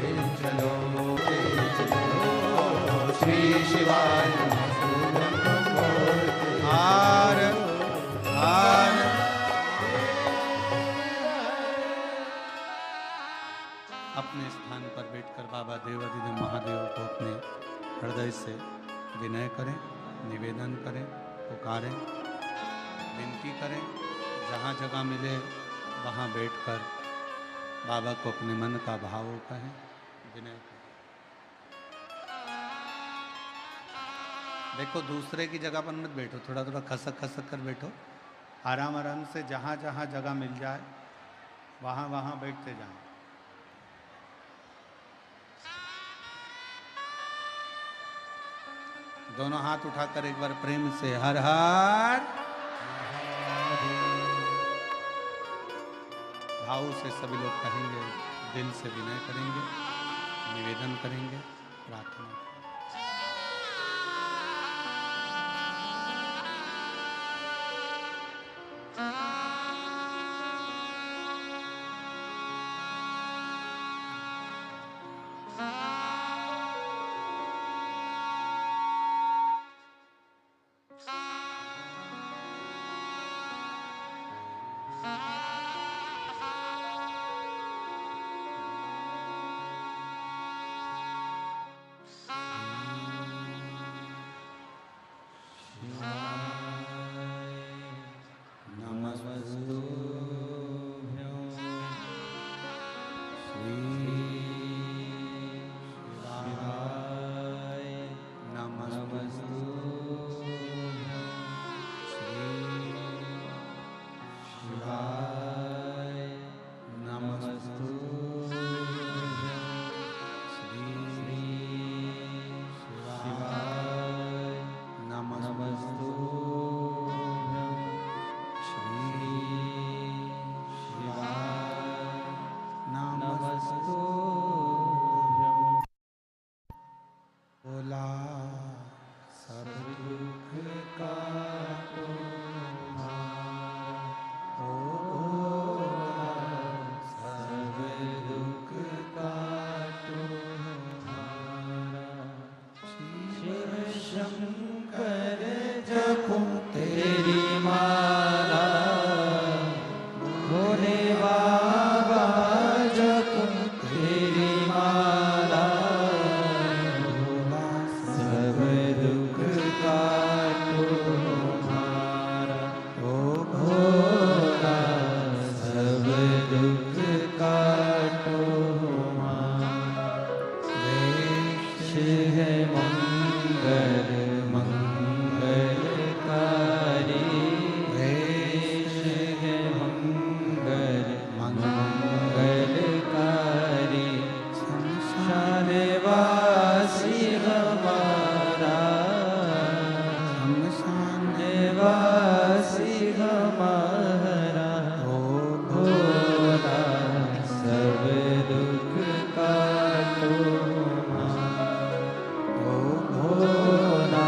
चलो, श्री शिवाय नमस्तुभ्यं तुम बोलते। हार हार अपने स्थान पर बैठकर बाबा देवाधिदेव महादेव को अपने हृदय से विनय करें, निवेदन करें, पुकारें, विनती करें। जहाँ जगह मिले वहाँ बैठकर बाबा को अपने मन का भाव कहें, विनय करें। देखो दूसरे की जगह पर मत बैठो, थोड़ा थोड़ा खसक खसक कर बैठो, आराम आराम से जहाँ जहाँ जगह मिल जाए वहाँ वहाँ बैठते जाओ। दोनों हाथ उठाकर एक बार प्रेम से हर हर भाव से सभी लोग कहेंगे, दिल से विनय करेंगे, निवेदन करेंगे, प्रार्थना करेंगे। नमस्तुभ्यं श्री शिवाय नमस्तुभ्यं श्री शिवाय नमस्तुभ्यं श्री शिवाय नमस्तुभ्यं श्री शिवाय नमस्तुभ्यं बोला सब दुख काटो हमारा सब दुख काटो हमारा शिव शंकर जपो तेरी माला भोले बाबा जपो तेरी माला सब दुख काटो हमारा ओ भोला सब दुख काटो हमारा वेश है मंगल मंगलकारी वेश है मंगल मंगलकारी शमशानवासी हमारा शमशानवासी हमारा ओ भोला सब दुख काटो हमारा ओ भोला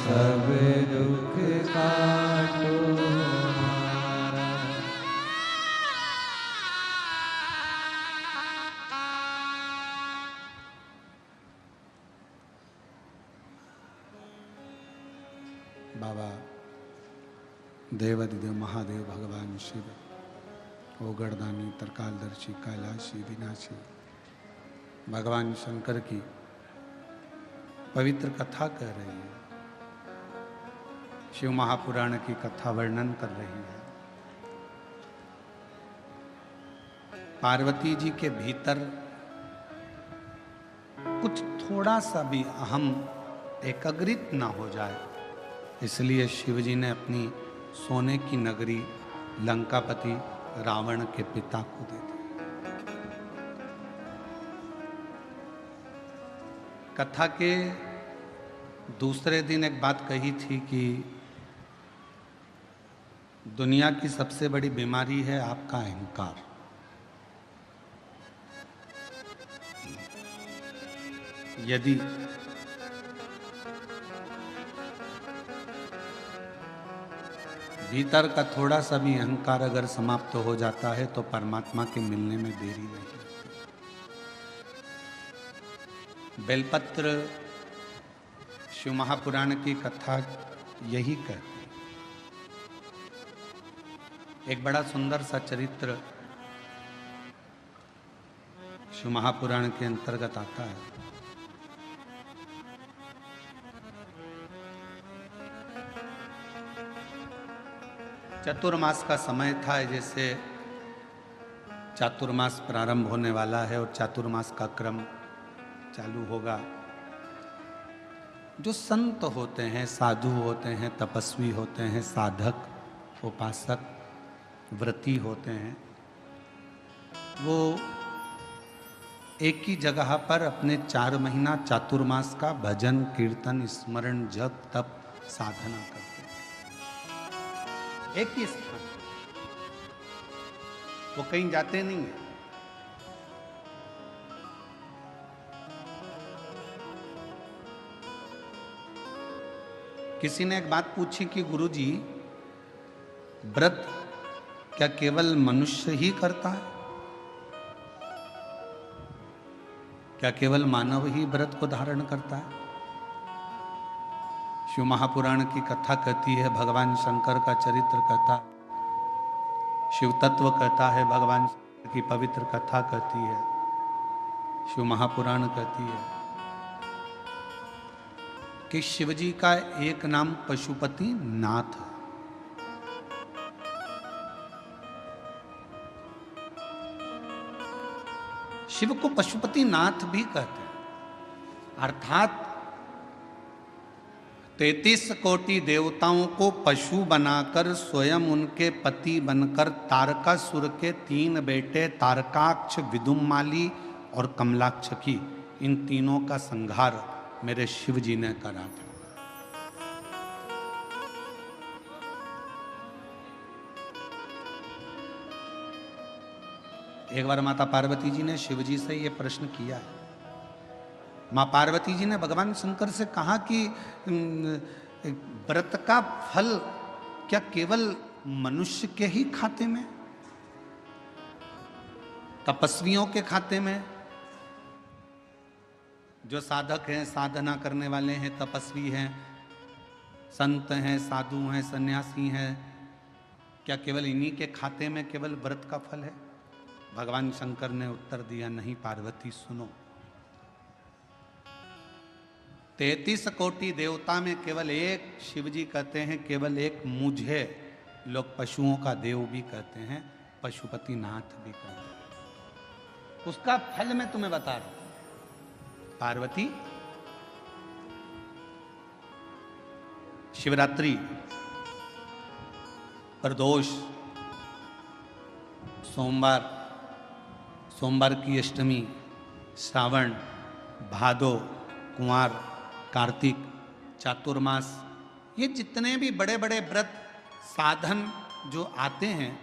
सब दुख काटो हमारा बाबा देवादिदेव महादेव भगवान शिव ओगरदानी तरकालदर्शी कैलाशी विनाशी भगवान शंकर की पवित्र कथा कह रही है। शिव महापुराण की कथा वर्णन कर रही है। पार्वती जी के भीतर कुछ थोड़ा सा भी अहम एकाग्रित ना हो जाए, इसलिए शिव जी ने अपनी सोने की नगरी लंकापति रावण के पिता को दे दी। कथा के दूसरे दिन एक बात कही थी कि दुनिया की सबसे बड़ी बीमारी है आपका अहंकार। यदि भीतर का थोड़ा सा भी अहंकार अगर समाप्त हो जाता है तो परमात्मा के मिलने में देरी नहीं। बेलपत्र शिव महापुराण की कथा यही कहती है। एक बड़ा सुंदर सा चरित्र शिव महापुराण के अंतर्गत आता है। चतुर्मास का समय था, जैसे चातुर्मास प्रारंभ होने वाला है और चातुर्मास का क्रम चालू होगा। जो संत होते हैं, साधु होते हैं, तपस्वी होते हैं, साधक, उपासक, व्रती होते हैं, वो एक ही जगह पर अपने 4 महीना चातुर्मास का भजन, कीर्तन, स्मरण, जप, तप, साधना करते हैं। एक ही स्थान, वो कहीं जाते नहीं है। किसी ने एक बात पूछी कि गुरुजी, व्रत क्या केवल मनुष्य ही करता है? क्या केवल मानव ही व्रत को धारण करता है? शिव महापुराण की कथा कहती है, भगवान शंकर का चरित्र कहता, शिव तत्व कहता है, भगवान शंकर की पवित्र कथा कहती है, शिव महापुराण कहती है कि शिवजी का एक नाम पशुपति नाथ है। शिव को पशुपति नाथ भी कहते हैं, अर्थात 33 कोटि देवताओं को पशु बनाकर स्वयं उनके पति बनकर तारकासुर के 3 बेटे तारकाक्ष, विदुमाली और कमलाक्ष की, इन तीनों का संहार मेरे शिव जी ने करा था। एक बार माता पार्वती जी ने शिव जी से ये प्रश्न किया है। माँ पार्वती जी ने भगवान शंकर से कहा कि व्रत का फल क्या केवल मनुष्य के ही खाते में, तपस्वियों के खाते में, जो साधक हैं, साधना करने वाले हैं, तपस्वी हैं, संत हैं, साधु हैं, सन्यासी हैं, क्या केवल इन्हीं के खाते में केवल व्रत का फल है? भगवान शंकर ने उत्तर दिया, नहीं पार्वती सुनो, 33 कोटि देवता में केवल एक शिव जी कहते हैं, केवल एक मुझे लोग पशुओं का देव भी कहते हैं, पशुपति नाथ भी कहते हैं। उसका फल मैं तुम्हें बता रहा हूं। पार्वती, शिवरात्रि, प्रदोष, सोमवार की अष्टमी, श्रावण, भादो, कुंवार, कार्तिक, चातुर्मास, ये जितने भी बड़े बड़े व्रत साधन जो आते हैं,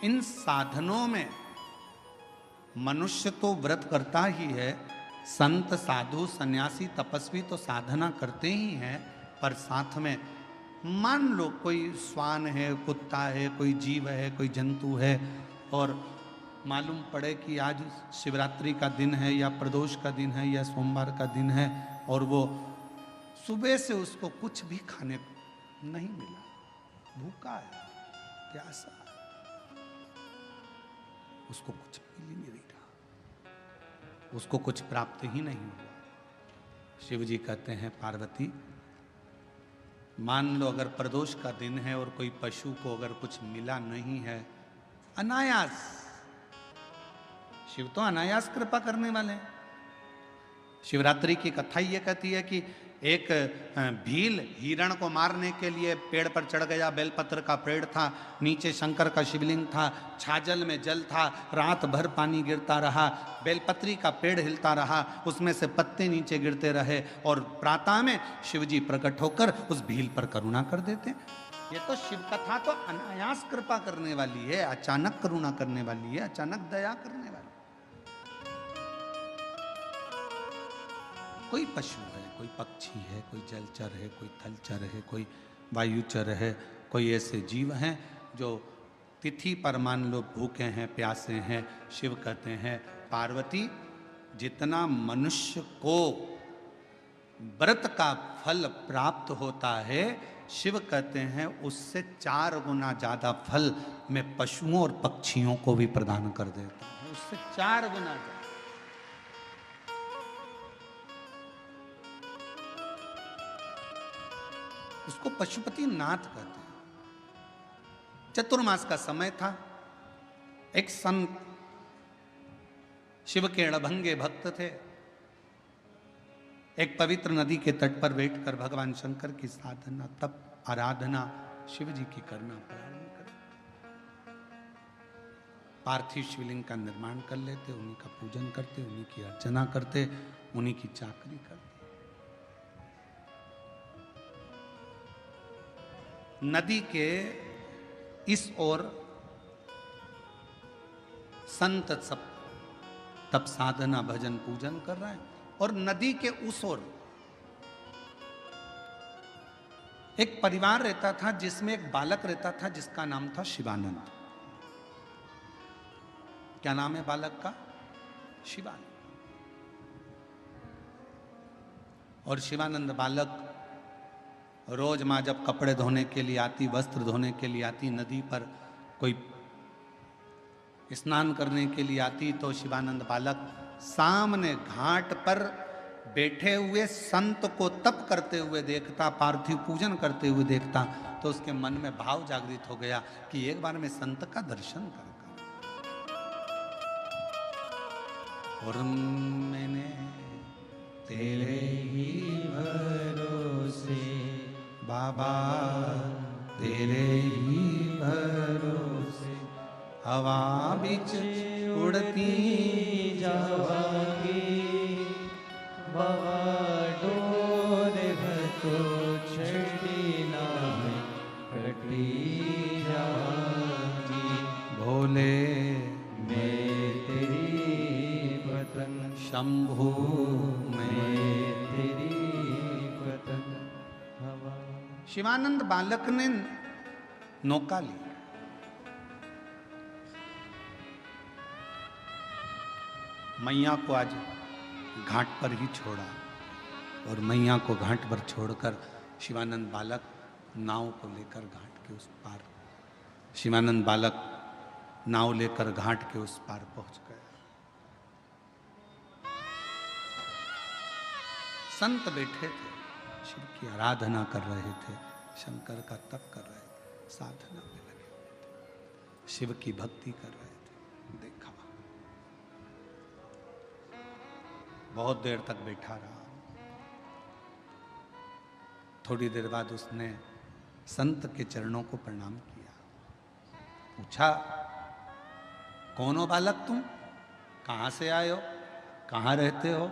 इन साधनों में मनुष्य तो व्रत करता ही है, संत, साधु, सन्यासी, तपस्वी तो साधना करते ही हैं, पर साथ में मान लो कोई श्वान है, कुत्ता है, कोई जीव है, कोई जंतु है, और मालूम पड़े कि आज शिवरात्रि का दिन है या प्रदोष का दिन है या सोमवार का दिन है, और वो सुबह से उसको कुछ भी खाने को नहीं मिला, भूखा है, प्यासा है, उसको कुछ मिल ही नहीं रहा, उसको कुछ प्राप्त ही नहीं हुआ। शिव जी कहते हैं, पार्वती मान लो अगर प्रदोष का दिन है और कोई पशु को अगर कुछ मिला नहीं है, अनायास, शिव तो अनायास कृपा करने वाले हैं। शिवरात्रि की कथा ये कहती है कि एक भील हिरण को मारने के लिए पेड़ पर चढ़ गया, बेलपत्र का पेड़ था, नीचे शंकर का शिवलिंग था, छाजल में जल था, रात भर पानी गिरता रहा, बेलपत्री का पेड़ हिलता रहा, उसमें से पत्ते नीचे गिरते रहे, और प्रातः में शिवजी प्रकट होकर उस भील पर करुणा कर देते। ये तो शिव कथा तो अनायास कृपा करने वाली है, अचानक करुणा करने वाली है, अचानक दया करने वाली। कोई पशु है, कोई पक्षी है, कोई जलचर है, कोई थलचर है, कोई वायुचर है, कोई ऐसे जीव हैं जो तिथि पर मान लो भूखे हैं, प्यासे हैं, शिव कहते हैं, पार्वती जितना मनुष्य को व्रत का फल प्राप्त होता है, शिव कहते हैं उससे 4 गुना ज्यादा फल मैं पशुओं और पक्षियों को भी प्रदान कर देता हूं, उससे 4 गुना ज्यादा। उसको पशुपति नाथ कहते हैं। चतुर्मास का समय था, एक संत शिव के अड़भंगे भक्त थे, एक पवित्र नदी के तट पर बैठकर भगवान शंकर की साधना, तप, आराधना शिव जी की करना प्रारंभ कर, पार्थिव शिवलिंग का निर्माण कर लेते, उन्हीं का पूजन करते, उन्हीं की अर्चना करते, उन्हीं की चाकरी करते। नदी के इस ओर संत सब तप, साधना, भजन, पूजन कर रहे हैं, और नदी के उस ओर एक परिवार रहता था जिसमें एक बालक रहता था जिसका नाम था शिवानंद। क्या नाम है बालक का? शिवानंद। और शिवानंद बालक रोज माँ जब कपड़े धोने के लिए आती, वस्त्र धोने के लिए आती, नदी पर कोई स्नान करने के लिए आती, तो शिवानंद बालक सामने घाट पर बैठे हुए संत को तप करते हुए देखता, पार्थिव पूजन करते हुए देखता, तो उसके मन में भाव जागृत हो गया कि एक बार मैं संत का दर्शन कर। और मैंने तेरे ही भरोसे बाबा, तेरे ही भरोसे हवा बिच उड़ती जावांगी, बाबा डोर घतो छड़ी नाम कटी जावांगी। भोले मैं तेरी पतंग, शंभु मैं में। तेरी पतंग हवा। शिवानंद बालक ने नौका ली, मैया को आज घाट पर ही छोड़ा, और मैया को घाट पर छोड़कर शिवानंद बालक नाव को लेकर घाट के उस पार, शिवानंद बालक नाव लेकर घाट के उस पार पहुंच गया। संत बैठे थे, शिव की आराधना कर रहे थे, शंकर का तप कर रहे थे, साधना में लगे हुए थे, शिव की भक्ति कर रहे थे। देखा बहुत देर तक बैठा रहा। थोड़ी देर बाद उसने संत के चरणों को प्रणाम किया, पूछा, कौन हो बालक तुम, कहां से आए हो, कहां रहते हो?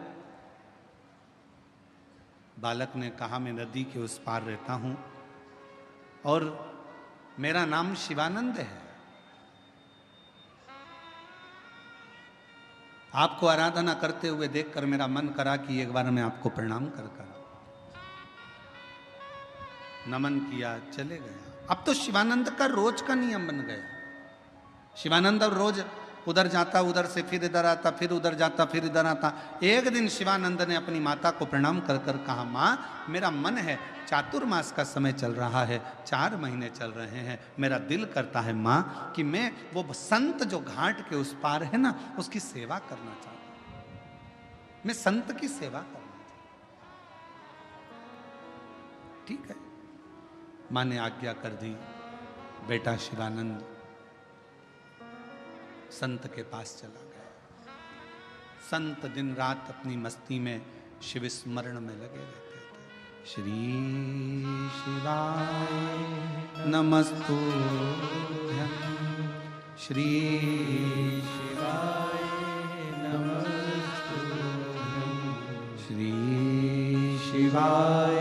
बालक ने कहा, मैं नदी के उस पार रहता हूं और मेरा नाम शिवानंद है। आपको आराधना करते हुए देखकर मेरा मन करा कि एक बार मैं आपको प्रणाम कर नमन किया, चले गया। अब तो शिवानंद का रोज का नियम बन गया। शिवानंद अब रोज उधर जाता, उधर से फिर इधर आता, फिर उधर जाता, फिर इधर आता। एक दिन शिवानंद ने अपनी माता को प्रणाम कर कर कहा, माँ मेरा मन है, चातुर्मास का समय चल रहा है, 4 महीने चल रहे हैं, मेरा दिल करता है माँ कि मैं वो संत जो घाट के उस पार है ना, उसकी सेवा करना चाहता हूं, मैं संत की सेवा करना चाहता हूं। ठीक है, माँ ने आज्ञा कर दी। बेटा शिवानंद संत के पास चला गया। संत दिन रात अपनी मस्ती में शिव स्मरण में लगे रहते थे। श्री शिवाय नमस्तुभ्यं, श्री शिवाय नमस्तुभ्यं, श्री शिवाय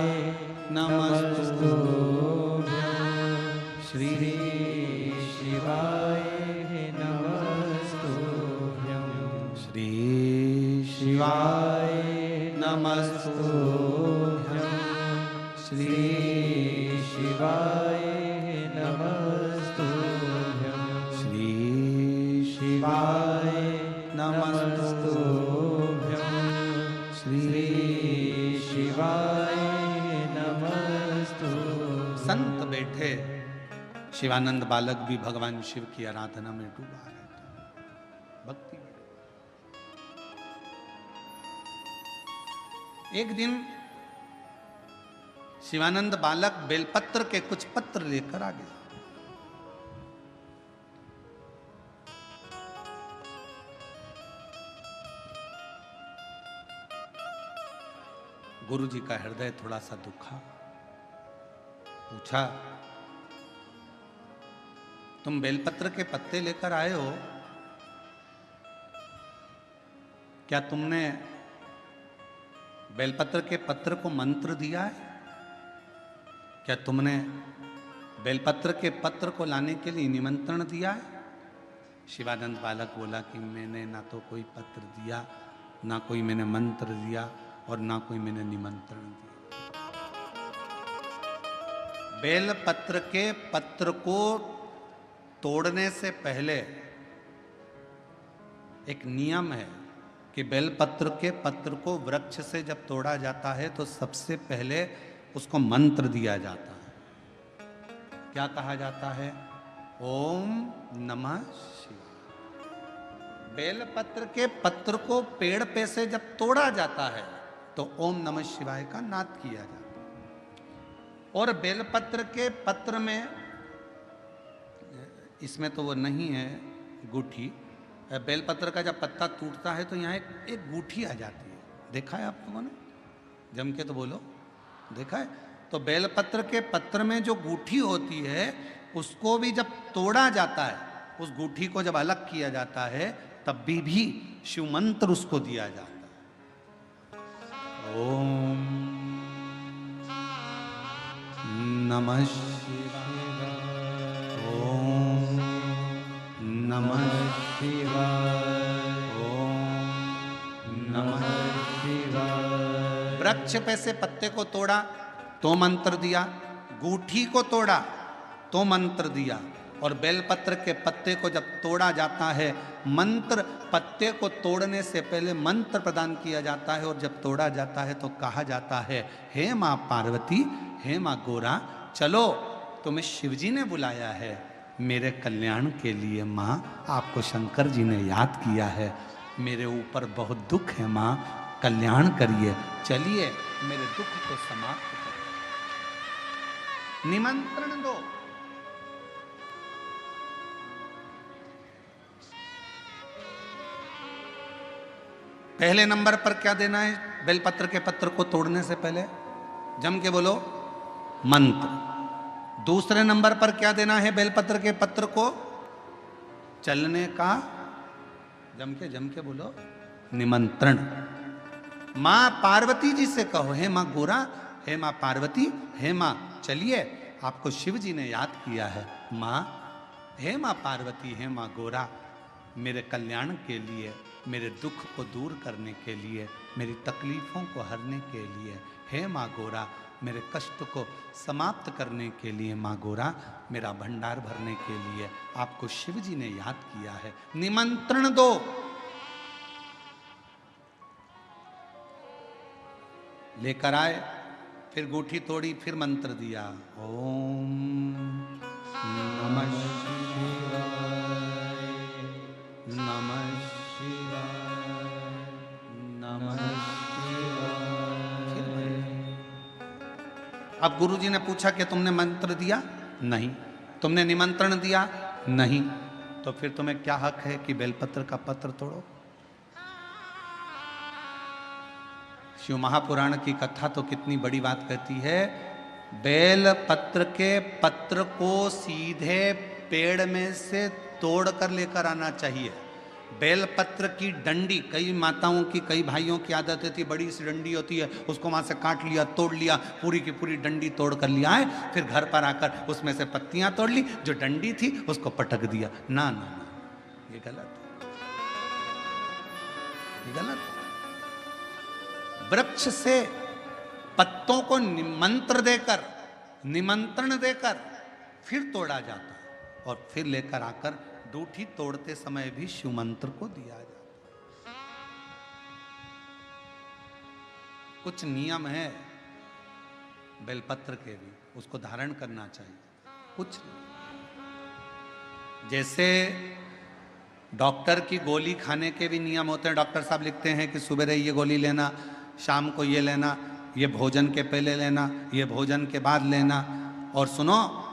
नमस्तुभ्यं, श्री शिवाय नमस्तुभ्यं, श्री शिवाय नमस्तुभ्यं, श्री शिवाय नमस्तुभ्यं, श्री शिवाय नमस्तुभ्यं, श्री शिवाय नमस्तुभ्यं। संत बैठे, शिवानंद बालक भी भगवान शिव की आराधना में डूबा रहता, भक्ति में। एक दिन शिवानंद बालक बेलपत्र के कुछ पत्र लेकर आ गया। गुरुजी का हृदय थोड़ा सा दुखा, पूछा, तुम बेलपत्र के पत्ते लेकर आए हो, क्या तुमने बेलपत्र के पत्र को मंत्र दिया है? क्या तुमने बेलपत्र के पत्र को लाने के लिए निमंत्रण दिया है? शिवानंद बालक बोला कि मैंने ना तो कोई पत्र दिया, ना कोई मैंने मंत्र दिया, और ना कोई मैंने निमंत्रण दिया। बेलपत्र के पत्र को तोड़ने से पहले एक नियम है कि बेलपत्र के पत्र को वृक्ष से जब तोड़ा जाता है तो सबसे पहले उसको मंत्र दिया जाता है। क्या कहा जाता है? ओम नमः शिवाय। बेलपत्र के पत्र को पेड़ पे से जब तोड़ा जाता है तो ओम नमः शिवाय का नाद किया जाता है। और बेलपत्र के पत्र में, इसमें तो वो नहीं है गूठी, बेलपत्र का जब पत्ता टूटता है तो यहाँ एक गूठी आ जाती है, देखा है आप लोगों ने? जम के तो बोलो, देखा है? तो बेलपत्र के पत्र में जो गूठी होती है उसको भी जब तोड़ा जाता है, उस गूठी को जब अलग किया जाता है तब भी शिव मंत्र उसको दिया जाता है। ओम नमः शिवाय, ओम नमः शिवाय, ओम नमः शिवाय। वृक्ष पे से पत्ते को तोड़ा तो मंत्र दिया, गूठी को तोड़ा तो मंत्र दिया, और बेलपत्र के पत्ते को जब तोड़ा जाता है, मंत्र, पत्ते को तोड़ने से पहले मंत्र प्रदान किया जाता है, और जब तोड़ा जाता है तो कहा जाता है, हे माँ पार्वती, हे माँ गोरा, चलो तुम्हें शिवजी ने बुलाया है मेरे कल्याण के लिए। माँ, आपको शंकर जी ने याद किया है, मेरे ऊपर बहुत दुख है माँ, कल्याण करिए, चलिए मेरे दुख को समाप्त करिए, निमंत्रण दो। पहले नंबर पर क्या देना है बेलपत्र के पत्र को तोड़ने से पहले? जम के बोलो, मंत्र। दूसरे नंबर पर क्या देना है बेलपत्र के पत्र को चलने का? जम के बोलो, निमंत्रण। मां पार्वती जी से कहो, हे मां गोरा, हे मां पार्वती, हे मां चलिए, आपको शिव जी ने याद किया है। मां, हे मां पार्वती, हे मां गोरा, मेरे कल्याण के लिए, मेरे दुख को दूर करने के लिए, मेरी तकलीफों को हरने के लिए, हे मां गोरा, मेरे कष्ट को समाप्त करने के लिए, मां गोरा, मेरा भंडार भरने के लिए आपको शिव जी ने याद किया है, निमंत्रण दो। लेकर आए, फिर गूठी तोड़ी, फिर मंत्र दिया, ओम नमः शिवाय, नमः शिवाय, नमः शिवाय। अब गुरुजी ने पूछा कि तुमने मंत्र दिया? नहीं। तुमने निमंत्रण दिया? नहीं। तो फिर तुम्हें क्या हक है कि बेलपत्र का पत्र तोड़ो? शिव महापुराण की कथा तो कितनी बड़ी बात कहती है, बेल पत्र के पत्र को सीधे पेड़ में से तोड़ कर लेकर आना चाहिए। बेल पत्र की डंडी, कई माताओं की, कई भाइयों की आदत होती है, बड़ी सी डंडी होती है, उसको वहां से काट लिया, तोड़ लिया, पूरी की पूरी डंडी तोड़ कर लिया है, फिर घर पर आकर उसमें से पत्तियां तोड़ ली, जो डंडी थी उसको पटक दिया। ना ना ना, ये गलत, ये गलत। वृक्ष से पत्तों को निमंत्रण देकर फिर तोड़ा जाता है, और फिर लेकर आकर दूठी तोड़ते समय भी शिव मंत्र को दिया जाता है। कुछ नियम है बेलपत्र के भी, उसको धारण करना चाहिए। कुछ जैसे डॉक्टर की गोली खाने के भी नियम होते हैं। डॉक्टर साहब लिखते हैं कि सुबह ये गोली लेना, शाम को ये लेना, ये भोजन के पहले लेना, ये भोजन के बाद लेना, और सुनो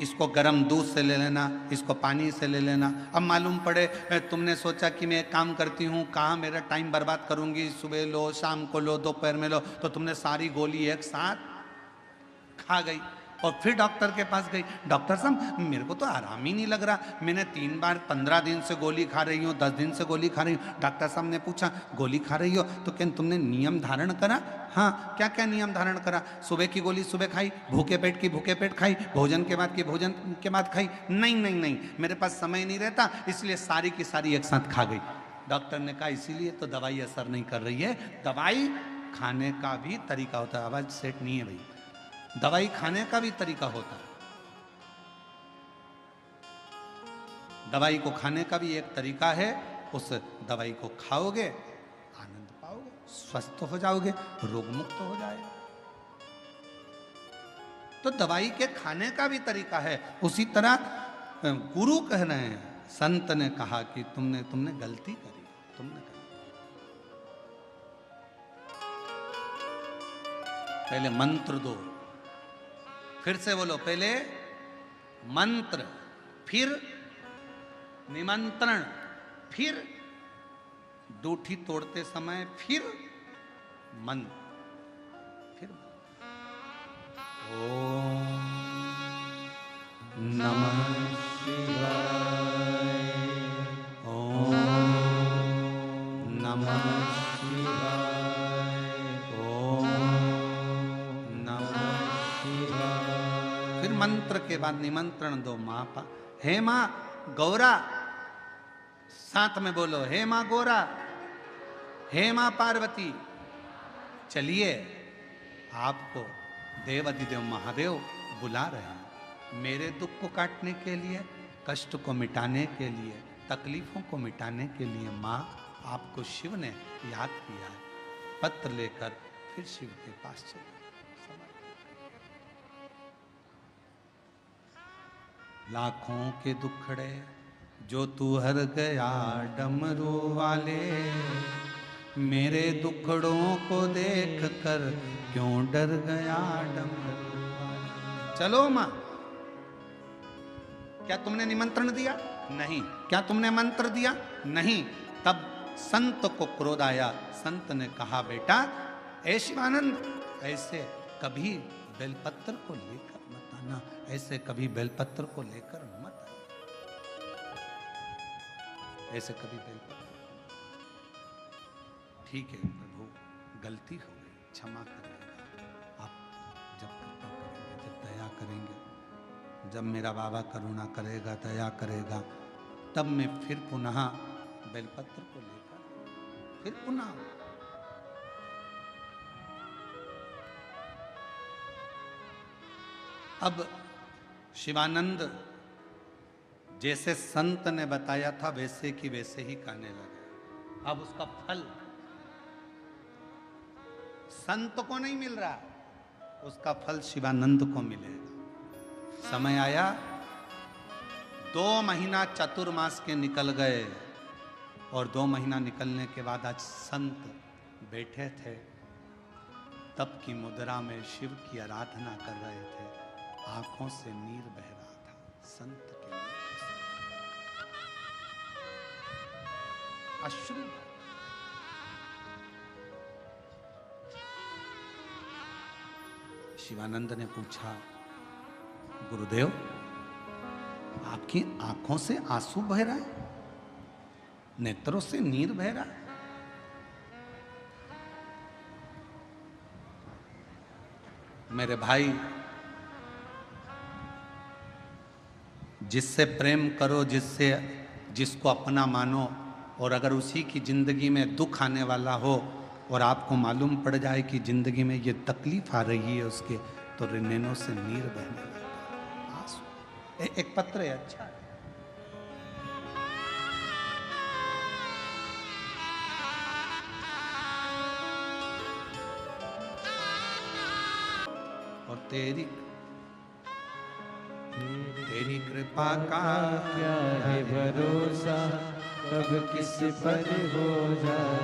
इसको गर्म दूध से ले लेना, इसको पानी से ले लेना। अब मालूम पड़े तुमने सोचा कि मैं एक काम करती हूँ, कहाँ मेरा टाइम बर्बाद करूँगी, सुबह लो, शाम को लो, दोपहर में लो, तो तुमने सारी गोली एक साथ खा गई, और फिर डॉक्टर के पास गई, डॉक्टर साहब मेरे को तो आराम ही नहीं लग रहा, मैंने 3 बार 15 दिन से गोली खा रही हूँ, 10 दिन से गोली खा रही हूँ। डॉक्टर साहब ने पूछा गोली खा रही हो तो क्या तुमने नियम धारण करा? हाँ, क्या क्या नियम धारण करा? सुबह की गोली सुबह खाई, भूखे पेट की भूखे पेट खाई, भोजन के बाद की भोजन के बाद खाई? नहीं नहीं नहीं, मेरे पास समय नहीं रहता, इसलिए सारी की सारी एक साथ खा गई। डॉक्टर ने कहा इसीलिए तो दवाई असर नहीं कर रही है। दवाई खाने का भी तरीका होता है, आवाज सेट नहीं है भाई, दवाई खाने का भी तरीका होता है, दवाई को खाने का भी एक तरीका है। उस दवाई को खाओगे, आनंद पाओगे, स्वस्थ हो जाओगे, रोग मुक्त हो जाएगा। तो दवाई के खाने का भी तरीका है। उसी तरह गुरु कह रहे हैं, संत ने कहा कि तुमने गलती करी, तुमने करी। पहले मंत्र दो, फिर से बोलो, पहले मंत्र, फिर निमंत्रण, फिर दूठी तोड़ते समय, फिर मंत्र, फिर ओम नमः शिवाय। ओम नमः शिवाय। ओम नमः शिवाय। फिर मंत्र के बाद निमंत्रण दो। माँ पा, हे माँ गौरा, साथ में बोलो, हे माँ गौरा, हे माँ पार्वती, चलिए आपको देव अधिदेव महादेव बुला रहे हैं मेरे दुख को काटने के लिए, कष्ट को मिटाने के लिए, तकलीफों को मिटाने के लिए। माँ आपको शिव ने याद किया है। पत्र लेकर फिर शिव के पास चले। लाखों के दुखड़े जो तू हर गया डमरू वाले, मेरे दुखड़ों को देख कर क्यों डर गया डमरू वाले। चलो माँ, क्या तुमने निमंत्रण दिया? नहीं। क्या तुमने मंत्र दिया? नहीं। तब संत को क्रोध आया। संत ने कहा, बेटा ऐ शिवानंद, ऐसे कभी बेलपत्र को लेकर मत आना, ऐसे कभी बेलपत्र को लेकर मत आना, ऐसे कभी बेलपत्र। ठीक है प्रभु, गलती हो गई, क्षमा करिएगा। आप जब कृपा करेंगे, जब दया करेंगे, जब मेरा बाबा करुणा करेगा, दया करेगा, तब मैं फिर पुनः बेलपत्र को लेकर फिर पुनः। अब शिवानंद जैसे संत ने बताया था वैसे की वैसे ही कहने लगे। अब उसका फल संत को नहीं मिल रहा, उसका फल शिवानंद को मिलेगा। समय आया, 2 महीना चतुर्मास के निकल गए और 2 महीना निकलने के बाद आज संत बैठे थे, तब की मुद्रा में शिव की आराधना कर रहे थे। आंखों से नीर बह रहा था संत के नीर से। अश्रु। शिवानंद ने पूछा, गुरुदेव आपकी आंखों से आंसू बह रहा है, नेत्रों से नीर बह रहा है? मेरे भाई, जिससे प्रेम करो, जिसको अपना मानो, और अगर उसी की जिंदगी में दुख आने वाला हो और आपको मालूम पड़ जाए कि जिंदगी में ये तकलीफ आ रही है उसके, तो नैनों से नीर बहने लगता है, आंसू। एक पत्र है, अच्छा है। और तेरी कृपा का क्या है भरोसा, कब किस पर हो जाए,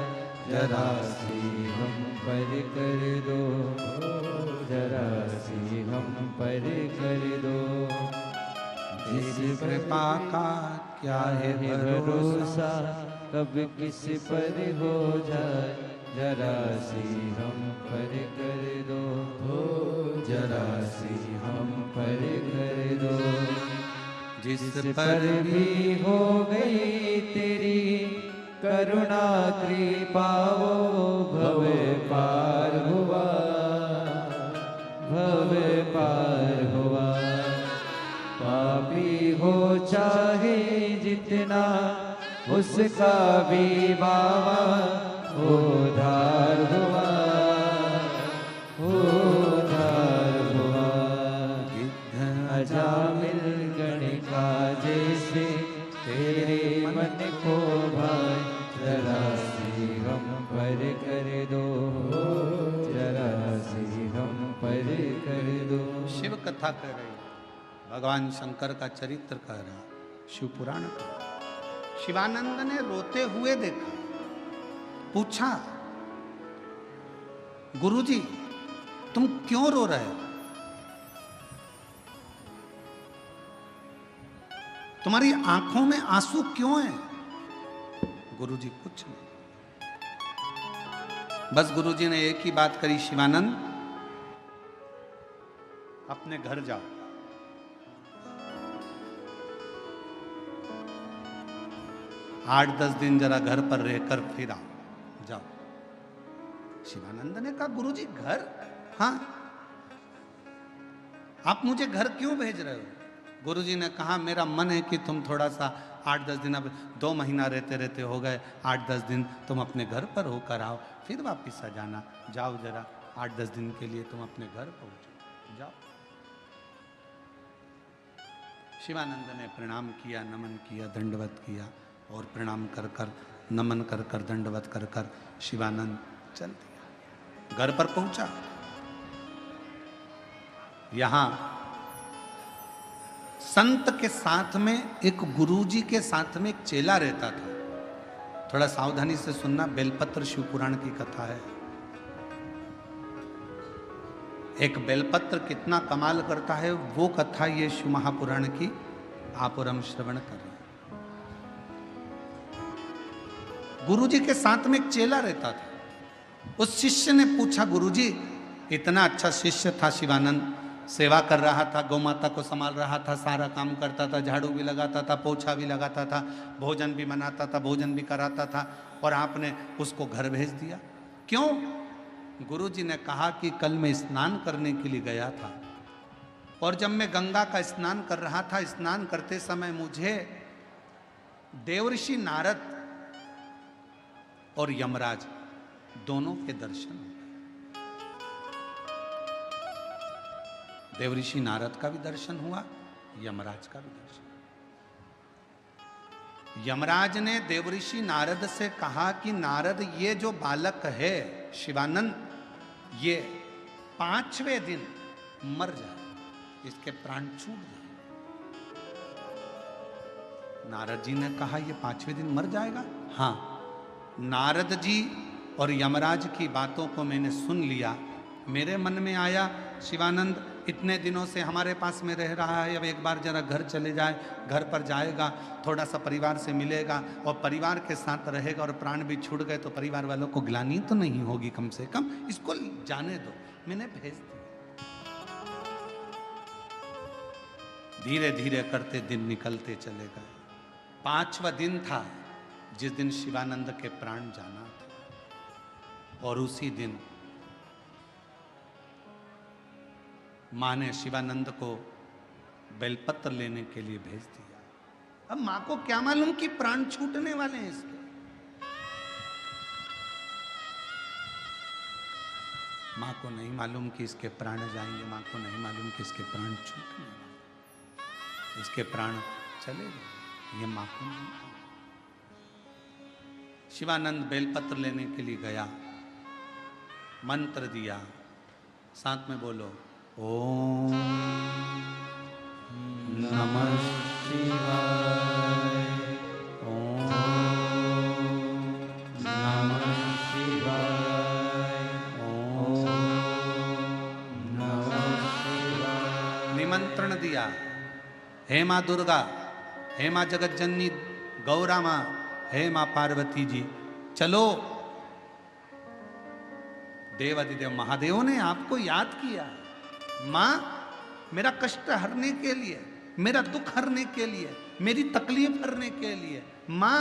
जरा सी हम पर कर दो, जरा सी हम पर कर दो। जिस कृपा का क्या है भरोसा, कब किस पर हो जाए, जरा सी हम पर कर दो, जरा सी हम पर कर दो। जिस पर भी हो गई तेरी करुणा कृपा, वो भव पार हुआ, भव पार हुआ। पापी हो चाहे जितना, उसका भी बाबा उद्धार हुआ, उद्धार हुआ। अजामिल गणिका जैसे तेरे मन को भाई, जरा सी हम पर कर दो, जरा सी हम पर कर दो। शिव कथा कह रही, भगवान शंकर का चरित्र कह रहा, शिव पुराण कह रहा। शिवानंद ने रोते हुए देखा, पूछा, गुरुजी तुम क्यों रो रहे हो? तुम्हारी आंखों में आंसू क्यों हैं? गुरुजी कुछ नहीं, बस गुरुजी ने एक ही बात करी, शिवानंद अपने घर जाओ। आठ 10 दिन जरा घर पर रहकर फिर आओ, जाओ। शिवानंद ने कहा, गुरुजी घर? हाँ, आप मुझे घर क्यों भेज रहे हो? गुरुजी ने कहा, मेरा मन है कि तुम थोड़ा सा 8-10 दिन, अब 2 महीना रहते रहते हो गए, 8-10 दिन तुम अपने घर पर होकर आओ, फिर वापिस आ जाना। जाओ जरा 8-10 दिन के लिए तुम अपने घर पहुंचो, जाओ। शिवानंद ने प्रणाम किया, नमन किया, दंडवत किया, और प्रणाम कर कर, नमन कर कर, दंडवत कर कर शिवानंद चल दिया। घर पर पहुंचा। यहां संत के साथ में एक गुरुजी के साथ में एक चेला रहता था। थोड़ा सावधानी से सुनना, बेलपत्र शिव पुराण की कथा है। एक बेलपत्र कितना कमाल करता है, वो कथा ये शिव महापुराण की आप और हम श्रवण कर रहे हैं। गुरुजी के साथ में एक चेला रहता था। उस शिष्य ने पूछा, गुरुजी, इतना अच्छा शिष्य था शिवानंद, सेवा कर रहा था, गौ माता को संभाल रहा था, सारा काम करता था, झाड़ू भी लगाता था, पोछा भी लगाता था, भोजन भी बनाता था, भोजन भी कराता था, और आपने उसको घर भेज दिया, क्यों? गुरुजी ने कहा कि कल मैं स्नान करने के लिए गया था, और जब मैं गंगा का स्नान कर रहा था, स्नान करते समय मुझे देवर्षि नारद और यमराज दोनों के दर्शन हुए। देवऋषि नारद का भी दर्शन हुआ, यमराज का भी दर्शन। यमराज ने देवऋषि नारद से कहा कि नारद, ये जो बालक है शिवानंद, ये 5वें दिन मर जाए, इसके प्राण छूट जाए। नारद जी ने कहा, ये 5वें दिन मर जाएगा? हाँ। नारद जी और यमराज की बातों को मैंने सुन लिया। मेरे मन में आया, शिवानंद इतने दिनों से हमारे पास में रह रहा है, अब एक बार जरा घर चले जाए, घर पर जाएगा, थोड़ा सा परिवार से मिलेगा, और परिवार के साथ रहेगा, और प्राण भी छूट गए तो परिवार वालों को ग्लानि तो नहीं होगी, कम से कम इसको जाने दो। मैंने भेज दिया। धीरे धीरे करते दिन निकलते चले गए। 5वां दिन था जिस दिन शिवानंद के प्राण जाना था, और उसी दिन माँ ने शिवानंद को बेलपत्र लेने के लिए भेज दिया। अब माँ को क्या मालूम कि प्राण छूटने वाले हैं इसके। माँ को नहीं मालूम कि इसके प्राण जाएंगे, माँ को नहीं मालूम कि इसके प्राण छूटने वाले, इसके प्राण चले गए, ये माँ को नहीं मालूम। शिवानंद बेलपत्र लेने के लिए गया, मंत्र दिया, साथ में बोलो, ओम नमः शिवाय, ओम नमः शिवाय, ओम नमः शिवाय। निमंत्रण दिया, हे माँ दुर्गा, हे माँ जगत जननी गौरा माँ, हे माँ पार्वती जी, चलो। देवाधिदेव महादेव ने आपको याद किया। माँ, मेरा कष्ट हरने के लिए, मेरा दुख हरने के लिए, मेरी तकलीफ हरने के लिए, माँ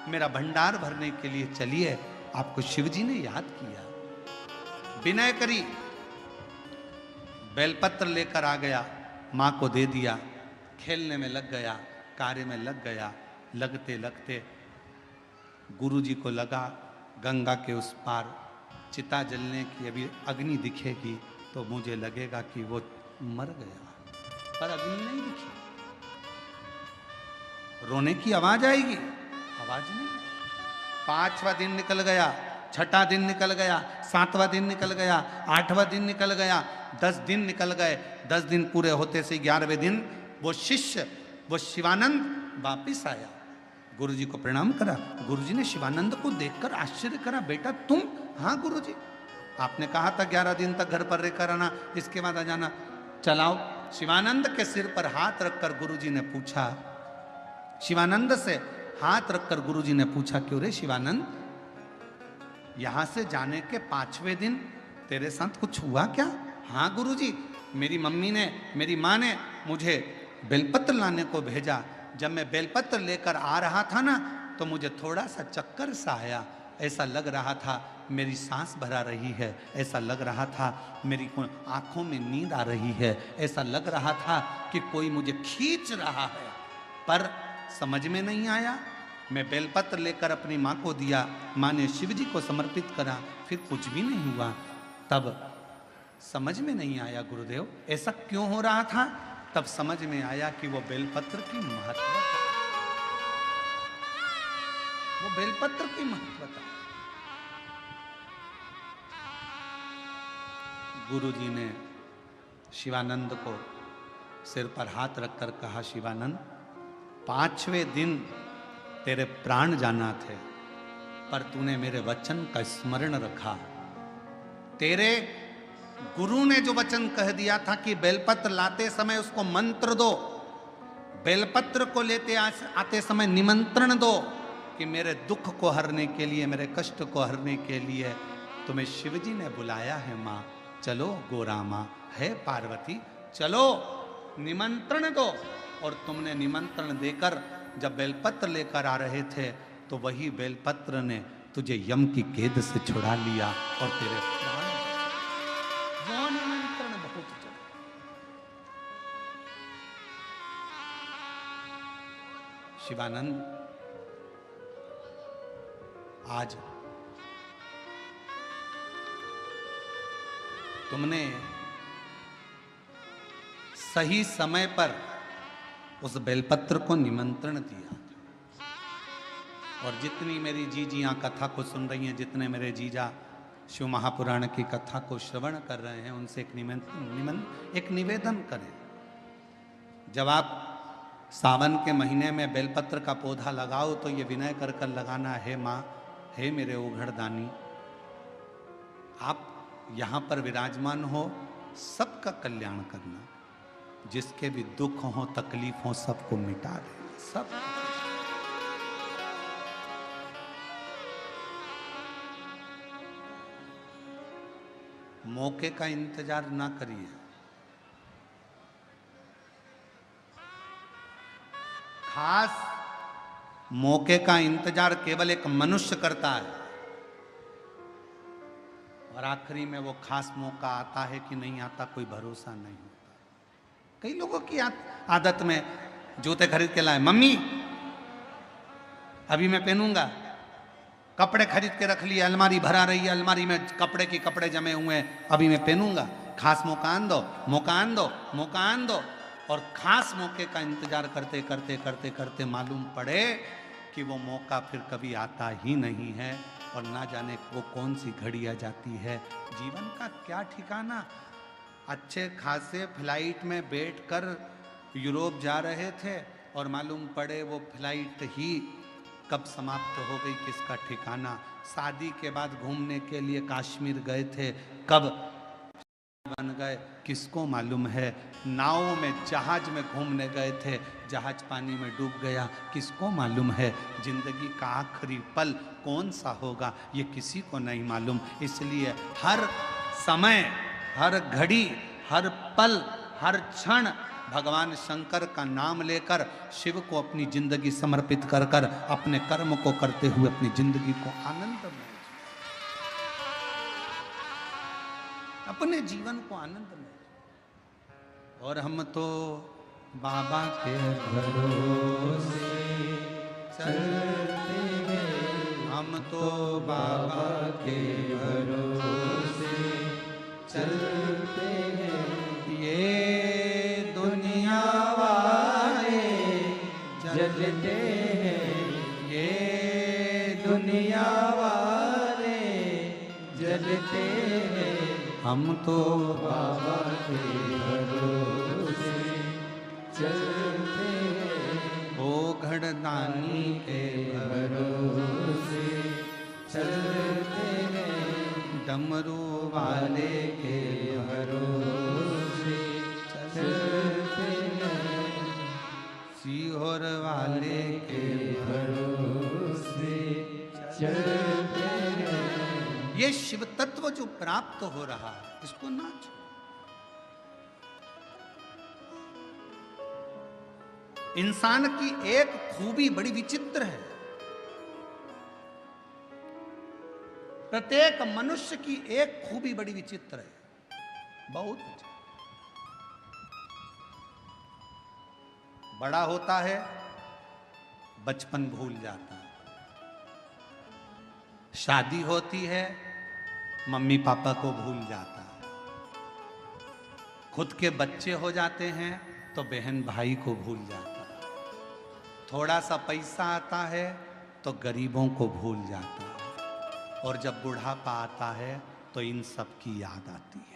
मेरा भंडार भरने के लिए चलिए। आपको शिवजी ने याद किया। विनय करी, बेलपत्र लेकर आ गया, माँ को दे दिया, खेलने में लग गया, कार्य में लग गया। लगते लगते गुरुजी को लगा गंगा के उस पार चिता जलने की अभी अग्नि दिखेगी तो मुझे लगेगा कि वो मर गया, पर अग्नि नहीं दिखी। रोने की आवाज आएगी, आवाज नहीं। 5वां दिन निकल गया, 6ठा दिन निकल गया, 7वां दिन निकल गया, 8वां दिन निकल गया, 10 दिन निकल गए। 10 दिन पूरे होते से 11वें दिन वो शिष्य, वो शिवानंद वापिस आया। गुरुजी को प्रणाम करा। गुरुजी ने शिवानंद को देखकर आश्चर्य करा, बेटा तुम? हाँ गुरुजी। आपने कहा था 11 दिन तक घर पर रहकर आना, इसके बाद आ जाना। चलाओ। शिवानंद के सिर पर हाथ रखकर गुरुजी ने पूछा, शिवानंद से हाथ रखकर गुरुजी ने पूछा, क्यों रे शिवानंद, यहां से जाने के 5वें दिन तेरे साथ कुछ हुआ क्या? हाँ गुरुजी, मेरी मम्मी ने, मेरी माँ ने मुझे बेलपत्र लाने को भेजा। जब मैं बेलपत्र लेकर आ रहा था ना, तो मुझे थोड़ा सा चक्कर सा आया। ऐसा लग रहा था मेरी सांस भरा रही है, ऐसा लग रहा था मेरी आंखों में नींद आ रही है, ऐसा लग रहा था कि कोई मुझे खींच रहा है, पर समझ में नहीं आया। मैं बेलपत्र लेकर अपनी माँ को दिया, माँ ने शिव जी को समर्पित करा, फिर कुछ भी नहीं हुआ। तब समझ में नहीं आया गुरुदेव ऐसा क्यों हो रहा था। तब समझ में आया कि वो बेलपत्र की महत्वता, वो बेलपत्र की महत्वता। गुरुजी ने शिवानंद को सिर पर हाथ रखकर कहा, शिवानंद 5वें दिन तेरे प्राण जाना थे, पर तूने मेरे वचन का स्मरण रखा। तेरे गुरु ने जो वचन कह दिया था कि बेलपत्र लाते समय उसको मंत्र दो, बेलपत्र को लेते आते समय निमंत्रण दो कि मेरे दुख को हरने के लिए, मेरे कष्ट को हरने के लिए तुम्हें शिवजी ने बुलाया है। माँ चलो, गोरा माँ है पार्वती, चलो निमंत्रण दो। और तुमने निमंत्रण देकर जब बेलपत्र लेकर आ रहे थे, तो वही बेलपत्र ने तुझे यम की कैद से छुड़ा लिया और तेरे प्राण, वो निमंत्रण बहुत चला। शिवानंद, आज तुमने सही समय पर उस बेलपत्र को निमंत्रण दिया, और जितनी मेरी जीजियां कथा को सुन रही हैं, जितने मेरे जीजा शिव महापुराण की कथा को श्रवण कर रहे हैं, उनसे एक निवेदन करें। जब आप सावन के महीने में बेलपत्र का पौधा लगाओ, तो ये विनय कर कर लगाना, है माँ, हे मेरे ओघड़दानी, आप यहाँ पर विराजमान हो, सबका कल्याण करना, जिसके भी दुख हो, तकलीफ हो, सबको मिटा देना, सब। मौके का इंतजार ना करिए। खास मौके का इंतजार केवल एक मनुष्य करता है, और आखिरी में वो खास मौका आता है कि नहीं आता, कोई भरोसा नहीं होता। कई लोगों की आदत में जूते खरीद के लाए, मम्मी अभी मैं पहनूंगा, कपड़े खरीद के रख लिए, अलमारी भरा रही है, अलमारी में कपड़े के कपड़े जमे हुए हैं, अभी मैं पहनूंगा, खास मौका आन दो, मौका आन दो, मौका आन दो। और खास मौके का इंतजार करते करते करते करते मालूम पड़े कि वो मौका फिर कभी आता ही नहीं है, और ना जाने वो कौन सी घड़ी आ जाती है। जीवन का क्या ठिकाना। अच्छे खासे फ्लाइट में बैठकर यूरोप जा रहे थे, और मालूम पड़े वो फ्लाइट ही कब समाप्त हो गई, किसका ठिकाना। शादी के बाद घूमने के लिए कश्मीर गए थे, कब बन गए किसको मालूम है। नाव में, जहाज में घूमने गए थे, जहाज पानी में डूब गया, किसको मालूम है। जिंदगी का आखिरी पल कौन सा होगा, ये किसी को नहीं मालूम। इसलिए हर समय, हर घड़ी, हर पल, हर क्षण भगवान शंकर का नाम लेकर, शिव को अपनी जिंदगी समर्पित कर कर, अपने कर्म को करते हुए अपनी जिंदगी को आनंदमय, अपने जीवन को आनंदमय। और हम तो बाबा के भरोसे चलते हैं, हम तो बाबा के भरोसे चलते हैं। ये दुनिया वाले जलते हैं, ये दुनिया वाले जलते हैं, हम तो बाबा के भरोसे चलते हैं, ओघड़दानी के भरोसे चलते हैं। डमरू वाले के भरोसे चलते हैं, सीहोर वाले के भरोसे चलते हैं। ये शिव तत्व जो प्राप्त हो रहा है, इसको ना छोड़ो। इंसान की एक खूबी बड़ी विचित्र है। प्रत्येक मनुष्य की एक खूबी बड़ी विचित्र है, बहुत विचित्र। बड़ा होता है, बचपन भूल जाता है। शादी होती है, मम्मी पापा को भूल जाता है। खुद के बच्चे हो जाते हैं तो बहन भाई को भूल जाता है। थोड़ा सा पैसा आता है तो गरीबों को भूल जाता है। और जब बुढ़ापा आता है तो इन सब की याद आती है।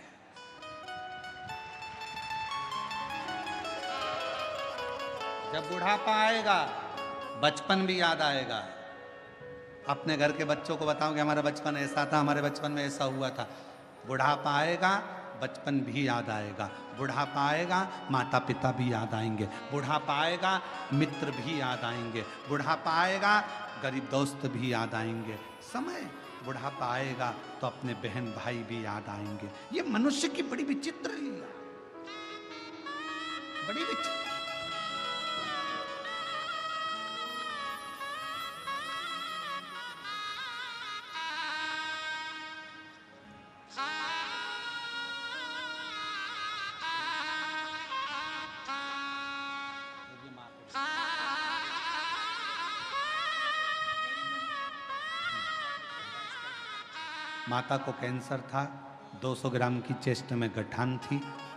जब बुढ़ापा आएगा, बचपन भी याद आएगा। अपने घर के बच्चों को बताओ कि हमारा बचपन ऐसा था, हमारे बचपन में ऐसा हुआ था। बुढ़ापा आएगा, बचपन भी याद आएगा। बुढ़ापा आएगा, माता पिता भी याद आएंगे। बुढ़ापा आएगा, मित्र भी याद आएंगे। बुढ़ापा आएगा, गरीब दोस्त भी याद आएंगे। समय बुढ़ापा आएगा तो अपने बहन भाई भी याद आएंगे। ये मनुष्य की बड़ी विचित्र लीला, बड़ी विचित्र। माता को कैंसर था, 200 ग्राम की चेस्ट में गठान थी।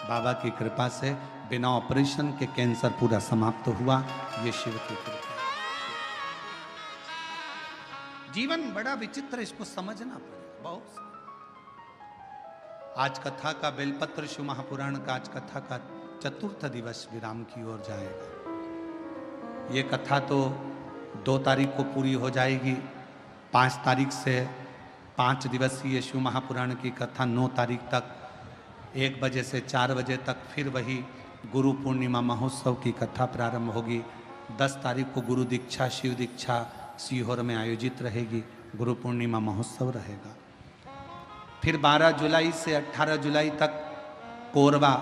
बाबा की कृपा से बिना ऑपरेशन के कैंसर पूरा समाप्त हुआ। ये शिव की कृपा। जीवन बड़ा विचित्र, इसको समझना पड़ेगा बहुत। आज कथा का बेलपत्र शिव महापुराण का आज कथा का चतुर्थ दिवस विराम की ओर जाएगा। ये कथा तो 2 तारीख को पूरी हो जाएगी। 5 तारीख से 5 दिवसीय शिव महापुराण की कथा 9 तारीख तक 1 बजे से 4 बजे तक, फिर वही गुरु पूर्णिमा महोत्सव की कथा प्रारंभ होगी। 10 तारीख को गुरु दीक्षा शिव दीक्षा सीहोर में आयोजित रहेगी। गुरु पूर्णिमा महोत्सव रहेगा। फिर 12 जुलाई से 18 जुलाई तक कोरबा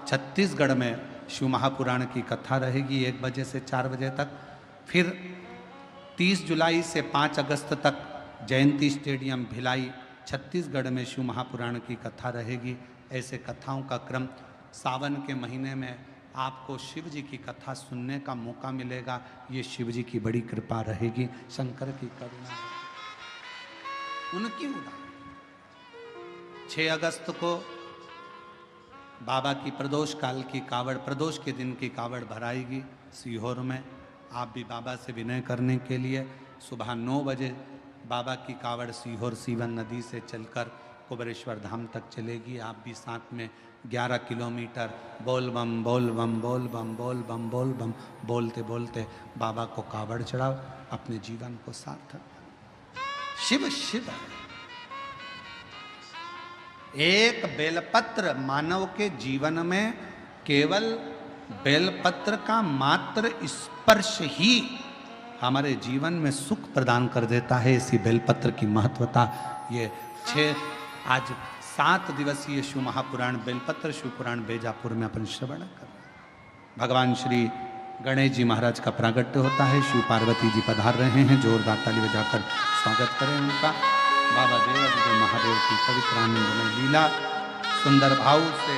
छत्तीसगढ़ में शिव महापुराण की कथा रहेगी 1 बजे से 4 बजे तक। फिर 30 जुलाई से 5 अगस्त तक जयंती स्टेडियम भिलाई छत्तीसगढ़ में शिव महापुराण की कथा रहेगी। ऐसे कथाओं का क्रम। सावन के महीने में आपको शिव जी की कथा सुनने का मौका मिलेगा। ये शिव जी की बड़ी कृपा रहेगी, शंकर की करुणा, उनकी उदाहरण। 6 अगस्त को बाबा की प्रदोष काल की कावड़, प्रदोष के दिन की कावड़ भराएगी सीहोर में। आप भी बाबा से विनय करने के लिए सुबह 9 बजे बाबा की कावड़ सीहोर सीवन नदी से चलकर कुबेरेश्वर धाम तक चलेगी। आप भी साथ में 11 किलोमीटर बोल बम बोल बम बोल बम बोल बम बोल बम बोलते बोलते बाबा को कावड़ चढ़ाओ, अपने जीवन को सार्थक। शिव शिव एक बेलपत्र मानव के जीवन में केवल बेलपत्र का मात्र स्पर्श ही हमारे जीवन में सुख प्रदान कर देता है। इसी बेलपत्र की महत्वता ये आज 7 दिवसीय शिव महापुराण बेलपत्र शिव पुराण बेजापुर में अपन श्रवण कर रहे हैं। भगवान श्री गणेश जी महाराज का प्रागट्य होता है। शिव पार्वती जी पधार रहे हैं। जोरदार ताली बजाकर स्वागत करें उनका। बाबा देवादिदेव महादेव की पवित्र आनंदमय लीला सुंदर भाव से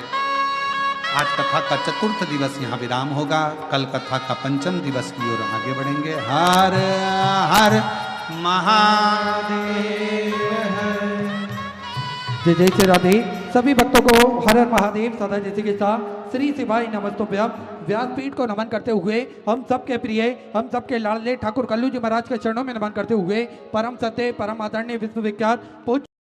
आज कथा का चतुर्थ दिवस यहाँ विराम होगा। कल कथा का 5म दिवस की ओर आगे बढ़ेंगे। हर हर महादेव। जय जय श्री राधे। सभी भक्तों को हर हर महादेव सदा जैसे के साथ श्री शिवाय नमस्तुभ्यम व्यासपीठ को नमन करते हुए हम सबके प्रिय, हम सबके लाडले ठाकुर कल्लू जी महाराज के चरणों में नमन करते हुए परम सत्य परम आदरणीय विश्वविख्यात पूज्य